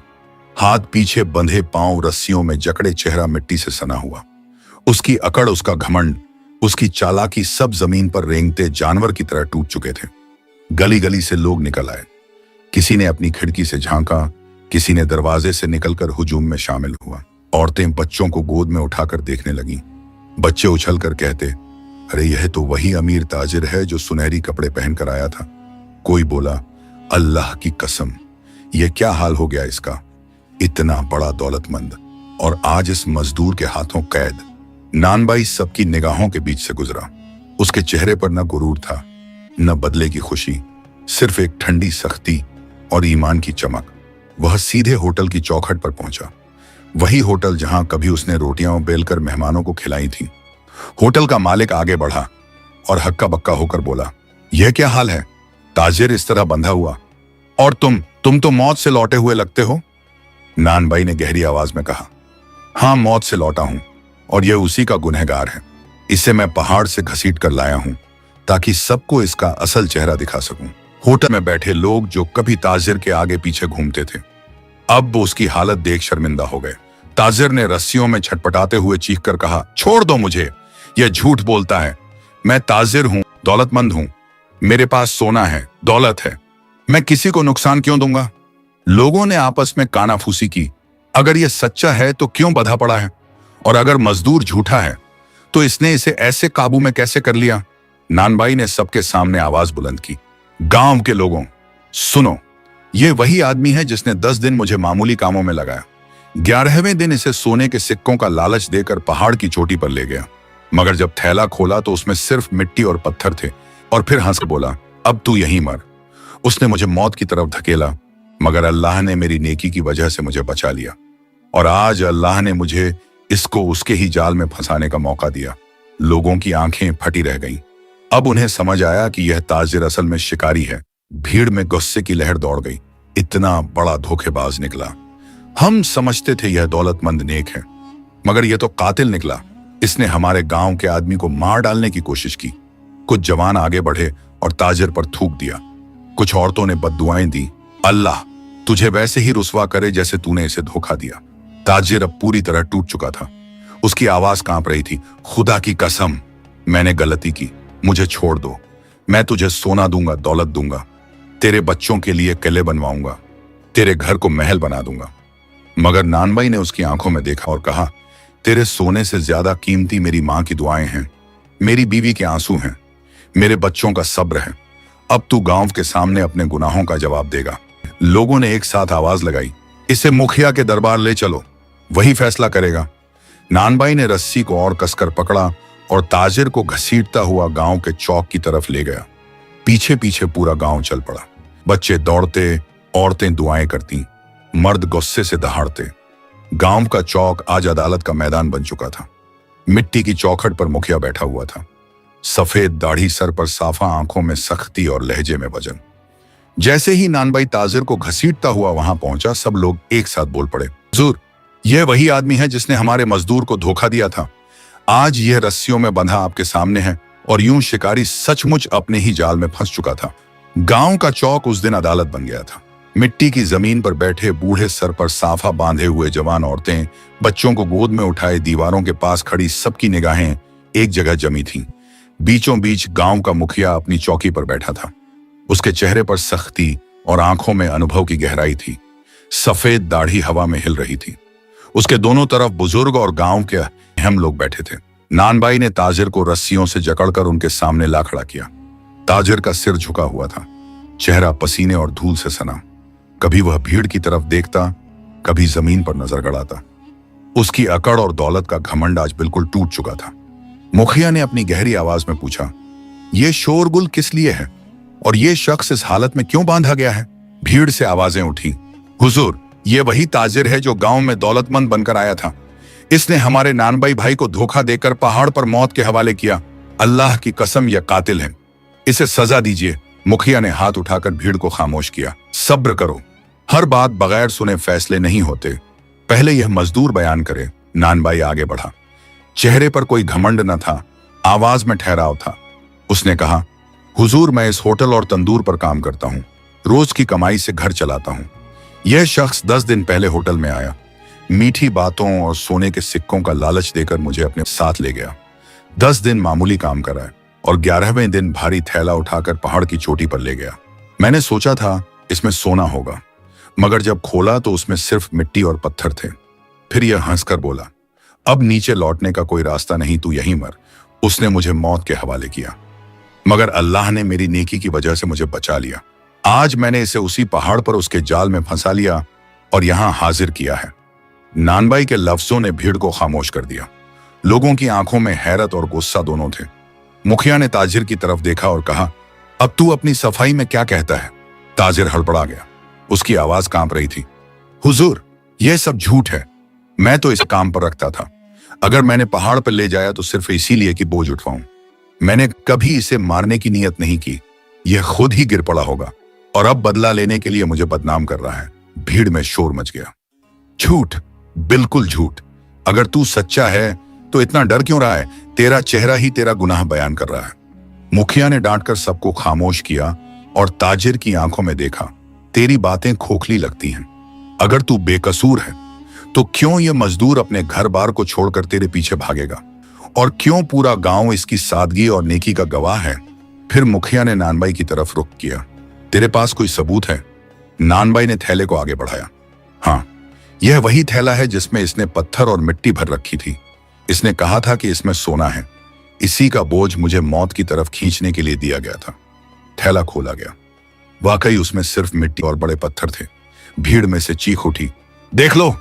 [SPEAKER 1] हाथ पीछे बंधे, पांव रस्सियों में जकड़े, चेहरा मिट्टी से सना हुआ। उसकी अकड़, उसका घमंड, उसकी चालाकी सब जमीन पर रेंगते जानवर की तरह टूट चुके थे। गली गली से लोग निकल आए। किसी ने अपनी खिड़की से झांका, किसी ने दरवाजे से निकलकर हुजूम में शामिल हुआ। औरतें बच्चों को गोद में उठाकर देखने लगीं। बच्चे उछलकर कहते, अरे यह तो वही अमीर ताजिर है जो सुनहरी कपड़े पहनकर आया था। कोई बोला, अल्लाह की कसम, यह क्या हाल हो गया इसका, इतना बड़ा दौलतमंद और आज इस मजदूर के हाथों कैद। नानबाई सबकी निगाहों के बीच से गुजरा। उसके चेहरे पर न गुरूर था, न बदले की खुशी, सिर्फ एक ठंडी सख्ती और ईमान की चमक। वह सीधे होटल की चौखट पर पहुंचा, वही होटल जहां कभी उसने रोटियां बेलकर मेहमानों को खिलाई थी। होटल का मालिक आगे बढ़ा और हक्का बक्का होकर बोला, यह क्या हाल है? ताजिर इस तरह बंधा हुआ, और तुम तो मौत से लौटे हुए लगते हो। नानबाई ने गहरी आवाज में कहा, हाँ, मौत से लौटा हूं और यह उसी का गुनहगार है। इसे मैं पहाड़ से घसीट कर लाया हूं ताकि सबको इसका असल चेहरा दिखा सकूं। होटल में बैठे लोग जो कभी ताजिर के आगे पीछे घूमते थे, अब वो उसकी हालत देख शर्मिंदा हो गए। ताजिर ने रस्सियों में छटपटाते हुए चीखकर कहा, छोड़ दो मुझे, यह झूठ बोलता है। मैं ताजिर हूं, दौलतमंद हूं, मेरे पास सोना है, दौलत है, मैं किसी को नुकसान क्यों दूंगा? लोगों ने आपस में कानाफूसी की। अगर यह सच्चा है तो क्यों बंधा पड़ा है, और अगर मजदूर झूठा है तो इसने इसे ऐसे काबू में कैसे कर लिया? नानबाई ने सबके सामने आवाज बुलंद की, गांव के लोगों, सुनो, ये वही आदमी है जिसने 10 दिन मुझे मामूली कामों में लगाया। 11वें दिन इसे सोने के सिक्कों का लालच देकर पहाड़ की चोटी पर ले गया, मगर जब थैला खोला तो उसमें सिर्फ मिट्टी और पत्थर थे, और फिर हंस कर बोला, अब तू यहीं मर। उसने मुझे मौत की तरफ धकेला, मगर अल्लाह ने मेरी नेकी की वजह से मुझे बचा लिया, और आज अल्लाह ने मुझे इसको उसके ही जाल में फंसाने का मौका दिया। लोगों की आंखें फटी रह गईं। अब उन्हें समझ आया कि यह ताजिर असल में शिकारी है। भीड़ में गुस्से की लहर दौड़ गई। इतना बड़ा धोखेबाज निकला। हम समझते थे यह दौलतमंद नेक है, मगर यह तो कातिल निकला। इसने हमारे गांव के आदमी को मार डालने की कोशिश की। कुछ जवान आगे बढ़े और ताजिर पर थूक दिया। कुछ औरतों ने बद्दुआएं दी, अल्लाह तुझे वैसे ही रुसवा करे जैसे तूने इसे धोखा दिया। ताजिर अब पूरी तरह टूट चुका था। उसकी आवाज कांप रही थी, खुदा की कसम, मैंने गलती की, मुझे छोड़ दो। मैं तुझे सोना दूंगा, दौलत दूंगा, तेरे बच्चों के लिए किले बनवाऊंगा, तेरे घर को महल बना दूंगा। मगर नानबाई ने उसकी आंखों में देखा और कहा, तेरे सोने से ज्यादा कीमती मेरी मां की दुआएं हैं, मेरी बीवी के आंसू हैं, मेरे बच्चों का सब्र है। अब तू गांव के सामने अपने गुनाहों का जवाब देगा। लोगों ने एक साथ आवाज लगाई, इसे मुखिया के दरबार ले चलो, वही फैसला करेगा। नानबाई ने रस्सी को और कसकर पकड़ा और ताजिर को घसीटता हुआ गांव के चौक की तरफ ले गया। पीछे पीछे पूरा गांव चल पड़ा। बच्चे दौड़ते, औरतें दुआएं करती, मर्द गुस्से से दहाड़ते। गांव का चौक आज अदालत का मैदान बन चुका था। मिट्टी की चौखट पर मुखिया बैठा हुआ था। सफेद दाढ़ी, सर पर साफा, आंखों में सख्ती और लहजे में वजन। जैसे ही नानबाई ताजिर को घसीटता हुआ वहां पहुंचा, सब लोग एक साथ बोल पड़े, हुजूर, यह वही आदमी है जिसने हमारे मजदूर को धोखा दिया था। आज यह रस्सियों में बंधा आपके सामने है, और यूं शिकारी सचमुच अपने ही जाल में फंस चुका था। गांव का चौक उस दिन अदालत बन गया था। मिट्टी की जमीन पर बैठे बूढ़े, सर पर साफा बांधे हुए जवान औरतें, बच्चों को गोद में उठाए दीवारों के पास खड़ी सबकी निगाहें एक जगह जमी थीं। बीचों बीच गांव का मुखिया अपनी चौकी पर बैठा था। उसके चेहरे पर सख्ती और आंखों में अनुभव की गहराई थी। सफेद दाढ़ी हवा में हिल रही थी। उसके दोनों तरफ बुजुर्ग और गांव के अहम लोग बैठे थे। नानबाई ने ताजिर को रस्सियों से जकड़कर उनके सामने ला खड़ा किया। ताजिर का सिर झुका हुआ था, चेहरा पसीने और धूल से सना। कभी वह भीड़ की तरफ देखता, कभी जमीन पर नजर गड़ाता। उसकी अकड़ और दौलत का घमंड आज बिल्कुल टूट चुका था। मुखिया ने अपनी गहरी आवाज में पूछा, यह शोरगुल किस लिए है, और यह शख्स इस हालत में क्यों बांधा गया है? भीड़ से आवाजें उठी, हुजूर, ये वही ताजिर है जो गांव में दौलतमंद बनकर आया था। इसने हमारे नानबाई भाई को धोखा देकर पहाड़ पर मौत के हवाले किया। अल्लाह की कसम, यह कातिल है, इसे सजा दीजिए। मुखिया ने हाथ उठाकर भीड़ को खामोश किया। सब्र करो, हर बात बगैर सुने फैसले नहीं होते, पहले यह मजदूर बयान करे। नानबाई आगे बढ़ा। चेहरे पर कोई घमंड न था, आवाज में ठहराव था। उसने कहा, हुजूर, मैं इस होटल और तंदूर पर काम करता हूँ, रोज की कमाई से घर चलाता हूँ। यह शख्स 10 दिन पहले होटल में आया, मीठी बातों और सोने के सिक्कों का लालच देकर मुझे अपने साथ ले गया। 10 दिन मामूली काम कराए और 11वें दिन भारी थैला उठाकर पहाड़ की चोटी पर ले गया। मैंने सोचा था इसमें सोना होगा, मगर जब खोला तो उसमें सिर्फ मिट्टी और पत्थर थे। फिर यह हंसकर बोला, अब नीचे लौटने का कोई रास्ता नहीं, तू यहीं मर। उसने मुझे मौत के हवाले किया, मगर अल्लाह ने मेरी नेकी की वजह से मुझे बचा लिया। आज मैंने इसे उसी पहाड़ पर उसके जाल में फंसा लिया और यहां हाजिर किया है। नानबाई के लफ्जों ने भीड़ को खामोश कर दिया। लोगों की आंखों में हैरत और गुस्सा दोनों थे। मुखिया ने ताजिर की तरफ देखा और कहा, अब तू अपनी सफाई में क्या कहता है? ताजिर हड़बड़ा गया। उसकी आवाज कांप रही थी, हुजूर, यह सब झूठ है। मैं तो इस काम पर रखता था। अगर मैंने पहाड़ पर ले जाया तो सिर्फ इसीलिए कि बोझ उठवाऊं। मैंने कभी इसे मारने की नियत नहीं की। यह खुद ही गिर पड़ा होगा और अब बदला लेने के लिए मुझे बदनाम कर रहा है। भीड़ में शोर मच गया। झूठ, बिल्कुल झूठ। अगर तू सच्चा है तो इतना डर क्यों रहा है? तेरा चेहरा ही तेरा गुनाह बयान कर रहा है। मुखिया ने डांटकर सबको खामोश किया और ताजिर की आंखों में देखा। तेरी बातें खोखली लगती हैं। अगर तू बेकसूर है तो क्यों ये मजदूर अपने घर बार को छोड़कर तेरे पीछे भागेगा, और क्यों पूरा गांव इसकी सादगी और नेकी का गवाह है? फिर मुखिया ने नानबाई की तरफ रुख किया। तेरे पास कोई सबूत है? नानबाई ने थैले को आगे बढ़ाया। हाँ, यह वही थैला है जिसमें इसने पत्थर और मिट्टी भर रखी थी। इसने कहा था कि इसमें सोना है। इसी का बोझ मुझे मौत की तरफ खींचने के लिए दिया गया था। थैला खोला गया। वाकई उसमें सिर्फ मिट्टी और बड़े पत्थर थे। भीड़ में से चीख उठी, देख लो,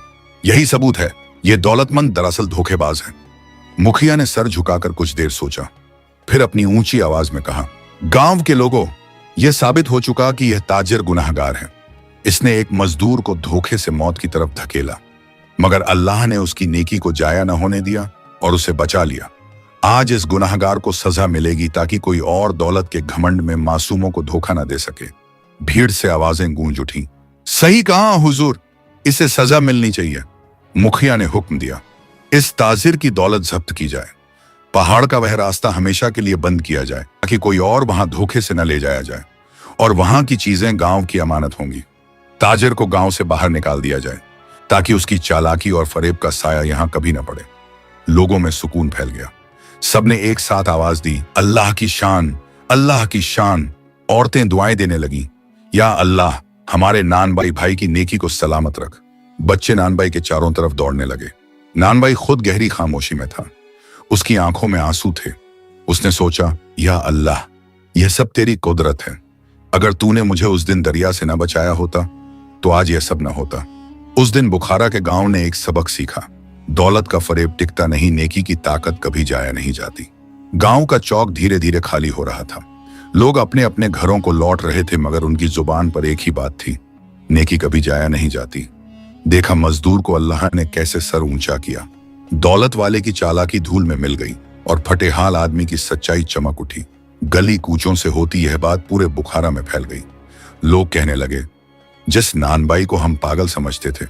[SPEAKER 1] यही सबूत है, ये दौलतमंद दरअसल धोखेबाज है। मुखिया ने सर झुकाकर कुछ देर सोचा, फिर अपनी ऊंची आवाज में कहा, गांव के लोगों, यह साबित हो चुका कि यह ताजिर गुनाहगार है। इसने एक मजदूर को धोखे से मौत की तरफ धकेला, मगर अल्लाह ने उसकी नेकी को जाया न होने दिया और उसे बचा लिया। आज इस गुनाहगार को सजा मिलेगी ताकि कोई और दौलत के घमंड में मासूमों को धोखा न दे सके। भीड़ से आवाजें गूंज उठी, सही कहा हुजूर, इसे सजा मिलनी चाहिए। मुखिया ने हुक्म दिया, इस ताजिर की दौलत जब्त की जाए। पहाड़ का वह रास्ता हमेशा के लिए बंद किया जाए ताकि कोई और वहां धोखे से न ले जाया जाए, और वहां की चीजें गांव की अमानत होंगी। ताजिर को गांव से बाहर निकाल दिया जाए ताकि उसकी चालाकी और फरेब का साया यहां कभी न पड़े। लोगों में सुकून फैल गया। सबने एक साथ आवाज दी, अल्लाह की शान, अल्लाह की शान। औरतें दुआएं देने लगीं, या अल्लाह, हमारे नानबाई भाई की नेकी को सलामत रख। बच्चे नानबाई के चारों तरफ दौड़ने लगे। नानबाई खुद गहरी खामोशी में था। उसकी आंखों में आंसू थे। उसने सोचा, या अल्लाह, यह सब तेरी कुदरत है। अगर तूने मुझे उस दिन दरिया से न बचाया होता तो आज यह सब न होता। उस दिन बुखारा के गांव ने एक सबक सीखा, दौलत का फरेब टिकता नहीं, नेकी की ताकत कभी जाया नहीं जाती। गांव का चौक धीरे धीरे खाली हो रहा था। लोग अपने अपने घरों को लौट रहे थे, मगर उनकी जुबान पर एक ही बात थी, नेकी कभी जाया नहीं जाती। देखा मजदूर को अल्लाह ने कैसे सर ऊंचा किया। दौलत वाले की चालाकी धूल में मिल गई और फटेहाल आदमी की सच्चाई चमक उठी। गली कूचों से होती यह बात पूरे बुखारा में फैल गई। लोग कहने लगे, जिस नानबाई को हम पागल समझते थे,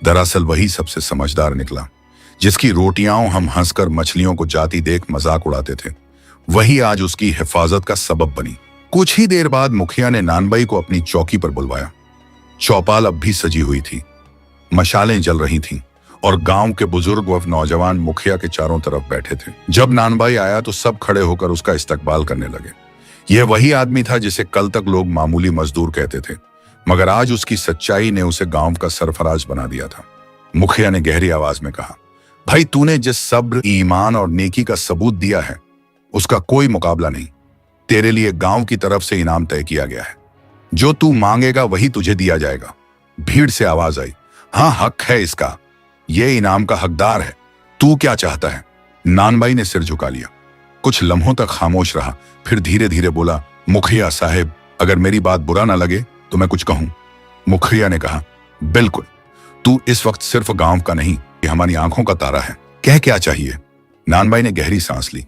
[SPEAKER 1] दरअसल वही सबसे समझदार निकला। जिसकी रोटियां हम हंसकर मछलियों को जाती देख मजाक उड़ाते थे, वही आज उसकी हिफाजत का सबब बनी। कुछ ही देर बाद मुखिया ने नानबाई को अपनी चौकी पर बुलवाया। चौपाल अब भी सजी हुई थी, मशालें जल रही थीं और गांव के बुजुर्ग व नौजवान मुखिया के चारों तरफ बैठे थे। जब नानबाई आया तो सब खड़े होकर उसका इस्तकबाल करने लगे। यह वही आदमी था जिसे कल तक लोग मामूली मजदूर कहते थे, मगर आज उसकी सच्चाई ने उसे गांव का सरफराज बना दिया था। मुखिया ने गहरी आवाज में कहा, भाई, तूने जिस सब्र, ईमान और नेकी का सबूत दिया है, उसका कोई मुकाबला नहीं। तेरे लिए गांव की तरफ से इनाम तय किया गया है। जो तू मांगेगा वही तुझे दिया जाएगा। भीड़ से आवाज आई, हाँ, हक है इसका, ये इनाम का हकदार है। तू क्या चाहता है? नानबाई ने सिर झुका लिया। कुछ लम्हों तक खामोश रहा, फिर धीरे धीरे बोला, मुखिया साहेब, अगर मेरी बात बुरा ना लगे तो मैं कुछ कहूं। मुखिया ने कहा, बिल्कुल, तू इस वक्त सिर्फ गांव का नहीं, ये हमारी आंखों का तारा है। कह क्या चाहिए? नानबाई ने गहरी सांस ली।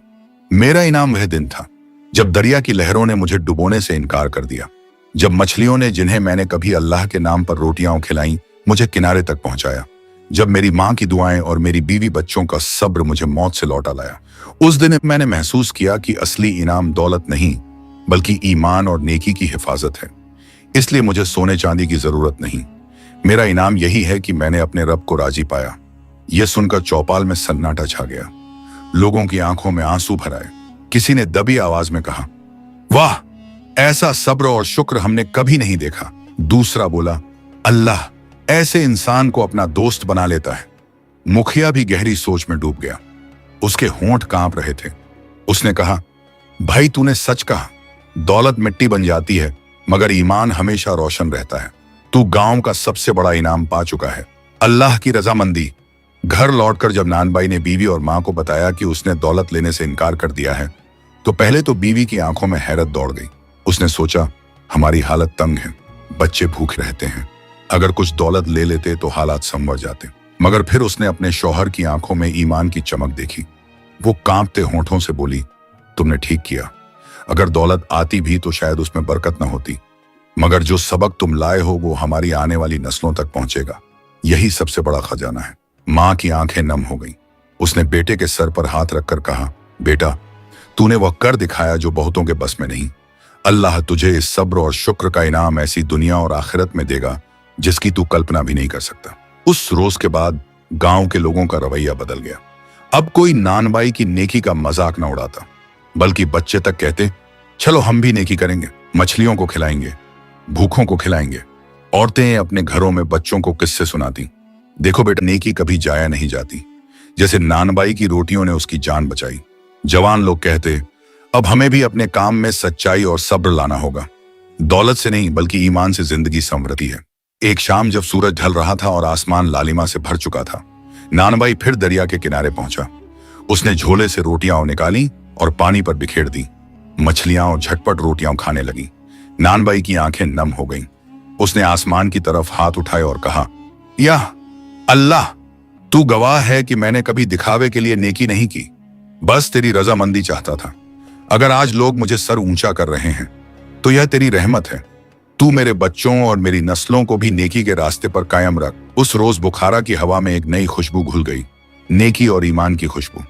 [SPEAKER 1] मेरा इनाम वह दिन था जब दरिया की लहरों ने मुझे डुबोने से इनकार कर दिया, जब मछलियों ने, जिन्हें मैंने कभी अल्लाह के नाम पर रोटियां खिलाई, मुझे किनारे तक पहुंचाया, जब मेरी मां की दुआएं और मेरी बीवी बच्चों का सब्र मुझे मौत से लौटा लाया। उस दिन मैंने महसूस किया कि असली इनाम दौलत नहीं, बल्कि ईमान और नेकी की हिफाजत है। इसलिए मुझे सोने चांदी की जरूरत नहीं। मेरा इनाम यही है कि मैंने अपने रब को राजी पाया। यह सुनकर चौपाल में सन्नाटा छा गया। लोगों की आंखों में आंसू भर आए। किसी ने दबी आवाज में कहा, वाह, ऐसा सब्र और शुक्र हमने कभी नहीं देखा। दूसरा बोला, अल्लाह ऐसे इंसान को अपना दोस्त बना लेता है। मुखिया भी गहरी सोच में डूब गया। उसके होंठ कांप रहे थे। उसने कहा, भाई, तूने सच कहा, दौलत मिट्टी बन जाती है मगर ईमान हमेशा रोशन रहता है। तू गांव का सबसे बड़ा इनाम पा चुका है, अल्लाह की रजामंदी। घर लौटकर जब नानबाई ने बीवी और मां को बताया कि उसने दौलत लेने से इनकार कर दिया है, तो पहले तो बीवी की आंखों में हैरत दौड़ गई। उसने सोचा, हमारी हालत तंग है, बच्चे भूखे रहते हैं, अगर कुछ दौलत ले लेते तो हालात संवर जाते। मगर फिर उसने अपने शौहर की आंखों में ईमान की चमक देखी। वो कांपते होंठों से बोली, तुमने ठीक किया। अगर दौलत आती भी तो शायद उसमें बरकत न होती, मगर जो सबक तुम लाए हो वो हमारी आने वाली नस्लों तक पहुंचेगा। यही सबसे बड़ा खजाना है। मां की आंखें नम हो गईं। उसने बेटे के सर पर हाथ रखकर कहा, बेटा, तूने वह कर दिखाया जो बहुतों के बस में नहीं। अल्लाह तुझे इस सब्र और शुक्र का इनाम ऐसी दुनिया और आखिरत में देगा जिसकी तू कल्पना भी नहीं कर सकता। उस रोज के बाद गांव के लोगों का रवैया बदल गया। अब कोई नानबाई की नेकी का मजाक न उड़ाता, बल्कि बच्चे तक कहते, चलो हम भी नेकी करेंगे, मछलियों को खिलाएंगे, भूखों को खिलाएंगे। औरतें अपने घरों में बच्चों को किस्से सुनाती, देखो बेटा, नेकी कभी जाया नहीं जाती। जैसे नानबाई की रोटियों ने उसकी जान बचाई, जवान लोग कहते, अब हमें भी अपने काम में सच्चाई और सब्र लाना होगा। दौलत से नहीं बल्कि ईमान से जिंदगी संवरती है। एक शाम जब सूरज ढल रहा था और आसमान लालिमा से भर चुका था, नानबाई फिर दरिया के किनारे पहुंचा। उसने झोले से रोटियां निकाली और पानी पर बिखेर दी। मछलियां और झटपट रोटियां खाने लगी। नानबाई की आंखें नम हो गईं। उसने आसमान की तरफ हाथ उठाए और कहा, या अल्लाह, तू गवाह है कि मैंने कभी दिखावे के लिए नेकी नहीं की, बस तेरी रजामंदी चाहता था। अगर आज लोग मुझे सर ऊंचा कर रहे हैं तो यह तेरी रहमत है। तू मेरे बच्चों और मेरी नस्लों को भी नेकी के रास्ते पर कायम रख। उस रोज बुखारा की हवा में एक नई खुशबू घुल गई, नेकी और ईमान की खुशबू।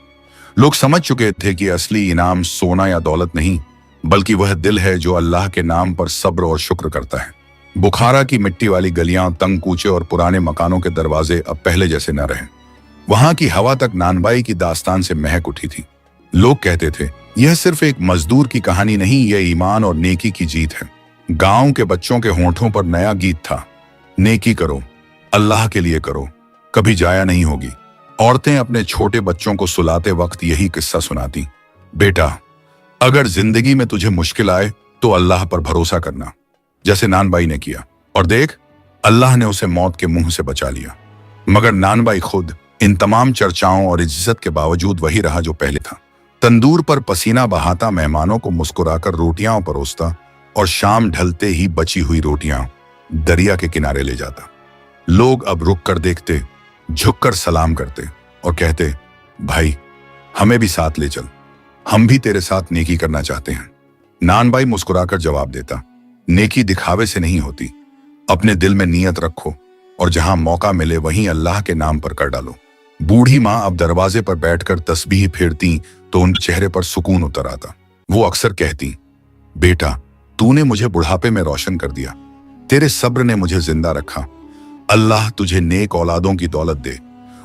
[SPEAKER 1] लोग समझ चुके थे कि असली इनाम सोना या दौलत नहीं, बल्कि वह दिल है जो अल्लाह के नाम पर सब्र और शुक्र करता है। बुखारा की मिट्टी वाली गलियां, तंग कूचे और पुराने मकानों के दरवाजे अब पहले जैसे न रहे। वहां की हवा तक नानबाई की दास्तान से महक उठी थी। लोग कहते थे, यह सिर्फ एक मजदूर की कहानी नहीं, यह ईमान और नेकी की जीत है। गांव के बच्चों के होंठों पर नया गीत था, नेकी करो, अल्लाह के लिए करो, कभी जाया नहीं होगी। औरतें अपने छोटे बच्चों को सुलाते वक्त यही किस्सा सुनाती, बेटा, अगर जिंदगी में तुझे मुश्किल आए तो अल्लाह पर भरोसा करना, जैसे नानबाई ने किया। और देख, अल्लाह ने उसे मौत के मुंह से बचा लिया। मगर नानबाई खुद इन तमाम चर्चाओं और इज्जत के बावजूद वही रहा जो पहले था। तंदूर पर पसीना बहाता, मेहमानों को मुस्कुराकर रोटियां परोसता और शाम ढलते ही बची हुई रोटियां दरिया के किनारे ले जाता। लोग अब रुक कर देखते, झुककर सलाम करते और कहते, भाई, हमें भी साथ ले चल, हम भी तेरे साथ नेकी करना चाहते हैं। नानबाई मुस्कुराकर जवाब देता, नेकी दिखावे से नहीं होती, अपने दिल में नियत रखो और जहां मौका मिले वहीं अल्लाह के नाम पर कर डालो। बूढ़ी माँ अब दरवाजे पर बैठकर तस्बीह फेरती तो उन चेहरे पर सुकून उतर आता। वो अक्सर कहती, बेटा, तूने मुझे बुढ़ापे में रोशन कर दिया, तेरे सब्र ने मुझे जिंदा रखा। अल्लाह तुझे नेक औलादों की दौलत दे।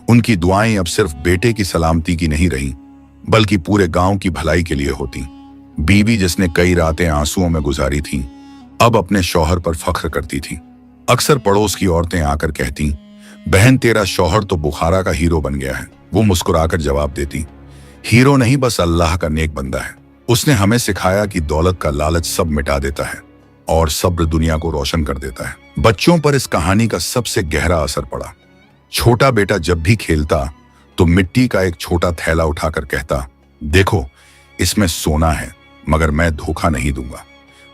[SPEAKER 1] उनकी दुआएं अब सिर्फ बेटे की सलामती की नहीं रही, बल्कि पूरे गांव की भलाई के लिए होती। बीवी जिसने कई रातें आंसुओं में गुजारी थी, अब अपने शौहर पर फख्र करती थी। अक्सर पड़ोस की औरतें आकर कहती, बहन, तेरा शौहर तो बुखारा का हीरो बन गया है। वो मुस्कुराकर जवाब देती, हीरो नहीं, बस अल्लाह का नेक बंदा है। उसने हमें सिखाया कि दौलत का लालच सब मिटा देता है और सब्र दुनिया को रोशन कर देता है। बच्चों पर इस कहानी का सबसे गहरा असर पड़ा। छोटा बेटा जब भी खेलता तो मिट्टी का एक छोटा थैला उठाकर कहता, देखो, इसमें सोना है, मगर मैं धोखा नहीं दूंगा,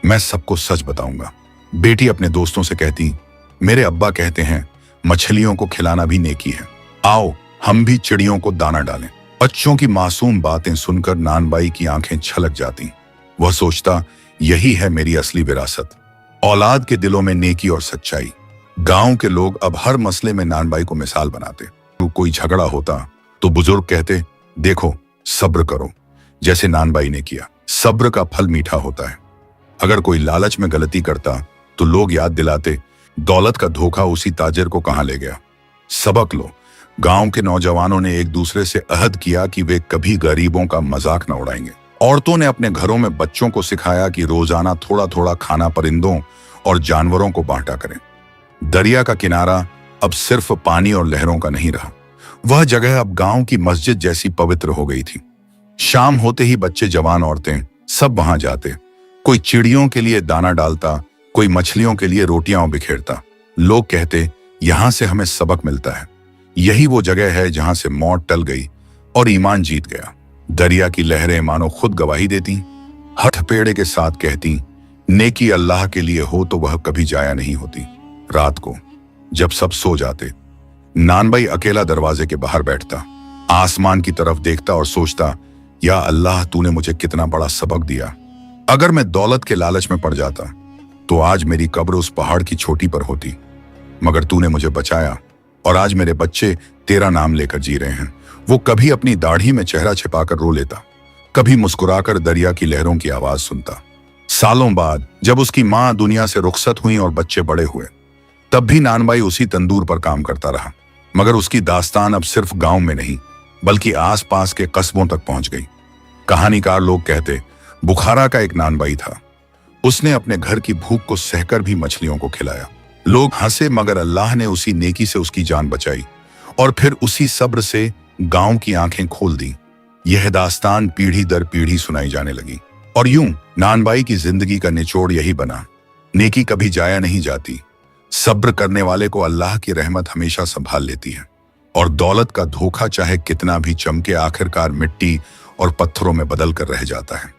[SPEAKER 1] मैं सबको सच बताऊंगा। बेटी अपने दोस्तों से कहती, मेरे अब्बा कहते हैं मछलियों को खिलाना भी नेकी है, आओ हम भी चिड़ियों को दाना डालें। बच्चों की मासूम बातें सुनकर नानबाई की आंखें छलक जाती। वह सोचता, यही है मेरी असली विरासत, औलाद के दिलों में नेकी और सच्चाई। गांव के लोग अब हर मसले में नानबाई को मिसाल बनाते। तो कोई झगड़ा होता तो बुजुर्ग कहते, देखो, सब्र करो, जैसे नानबाई ने किया। सब्र का फल मीठा होता है। अगर कोई लालच में गलती करता तो लोग याद दिलाते, दौलत का धोखा उसी ताजिर को कहां ले गया। सबक लो। गांव के नौजवानों ने एक दूसरे से अहद किया कि वे कभी गरीबों का मजाक न उड़ाएंगे। औरतों ने अपने घरों में बच्चों को सिखाया कि रोजाना थोड़ा थोड़ा खाना परिंदों और जानवरों को बांटा करें। दरिया का किनारा अब सिर्फ पानी और लहरों का नहीं रहा, वह जगह अब गांव की मस्जिद जैसी पवित्र हो गई थी। शाम होते ही बच्चे, जवान, औरतें सब वहां जाते। कोई चिड़ियों के लिए दाना डालता, कोई मछलियों के लिए रोटियां बिखेरता। लोग कहते, यहां से हमें सबक मिलता है। यही वो जगह है जहां से मौत टल गई और ईमान जीत गया। दरिया की लहरें मानो खुद गवाही देती, हठ पेड़े के साथ कहती, नेकी अल्लाह के लिए हो तो वह कभी जाया नहीं होती। रात को जब सब सो जाते, नानबाई अकेला दरवाजे के बाहर बैठता, आसमान की तरफ देखता और सोचता, या अल्लाह, तूने मुझे कितना बड़ा सबक दिया। अगर मैं दौलत के लालच में पड़ जाता तो आज मेरी कब्र उस पहाड़ की चोटी पर होती, मगर तूने मुझे बचाया और आज मेरे बच्चे तेरा नाम लेकर जी रहे हैं। वो कभी अपनी दाढ़ी में चेहरा छिपाकर रो लेता, कभी मुस्कुराकर दरिया की लहरों की आवाज सुनता। सालों बाद जब उसकी मां दुनिया से रुखसत हुई और बच्चे बड़े हुए, तब भी नानबाई उसी तंदूर पर काम करता रहा। मगर उसकी दास्तान अब सिर्फ गांव में नहीं, बल्कि आसपास के कस्बों तक पहुंच गई। कहानीकार लोग कहते, बुखारा का एक नानबाई था, उसने अपने घर की भूख को सहकर भी मछलियों को खिलाया। लोग हंसे, मगर अल्लाह ने उसी नेकी से उसकी जान बचाई और फिर उसी सब्र से गांव की आंखें खोल दी। यह दास्तान पीढ़ी दर पीढ़ी सुनाई जाने लगी। और यूं नानबाई की जिंदगी का निचोड़ यही बना, नेकी कभी जाया नहीं जाती, सब्र करने वाले को अल्लाह की रहमत हमेशा संभाल लेती है, और दौलत का धोखा चाहे कितना भी चमके आखिरकार मिट्टी और पत्थरों में बदल कर रह जाता है।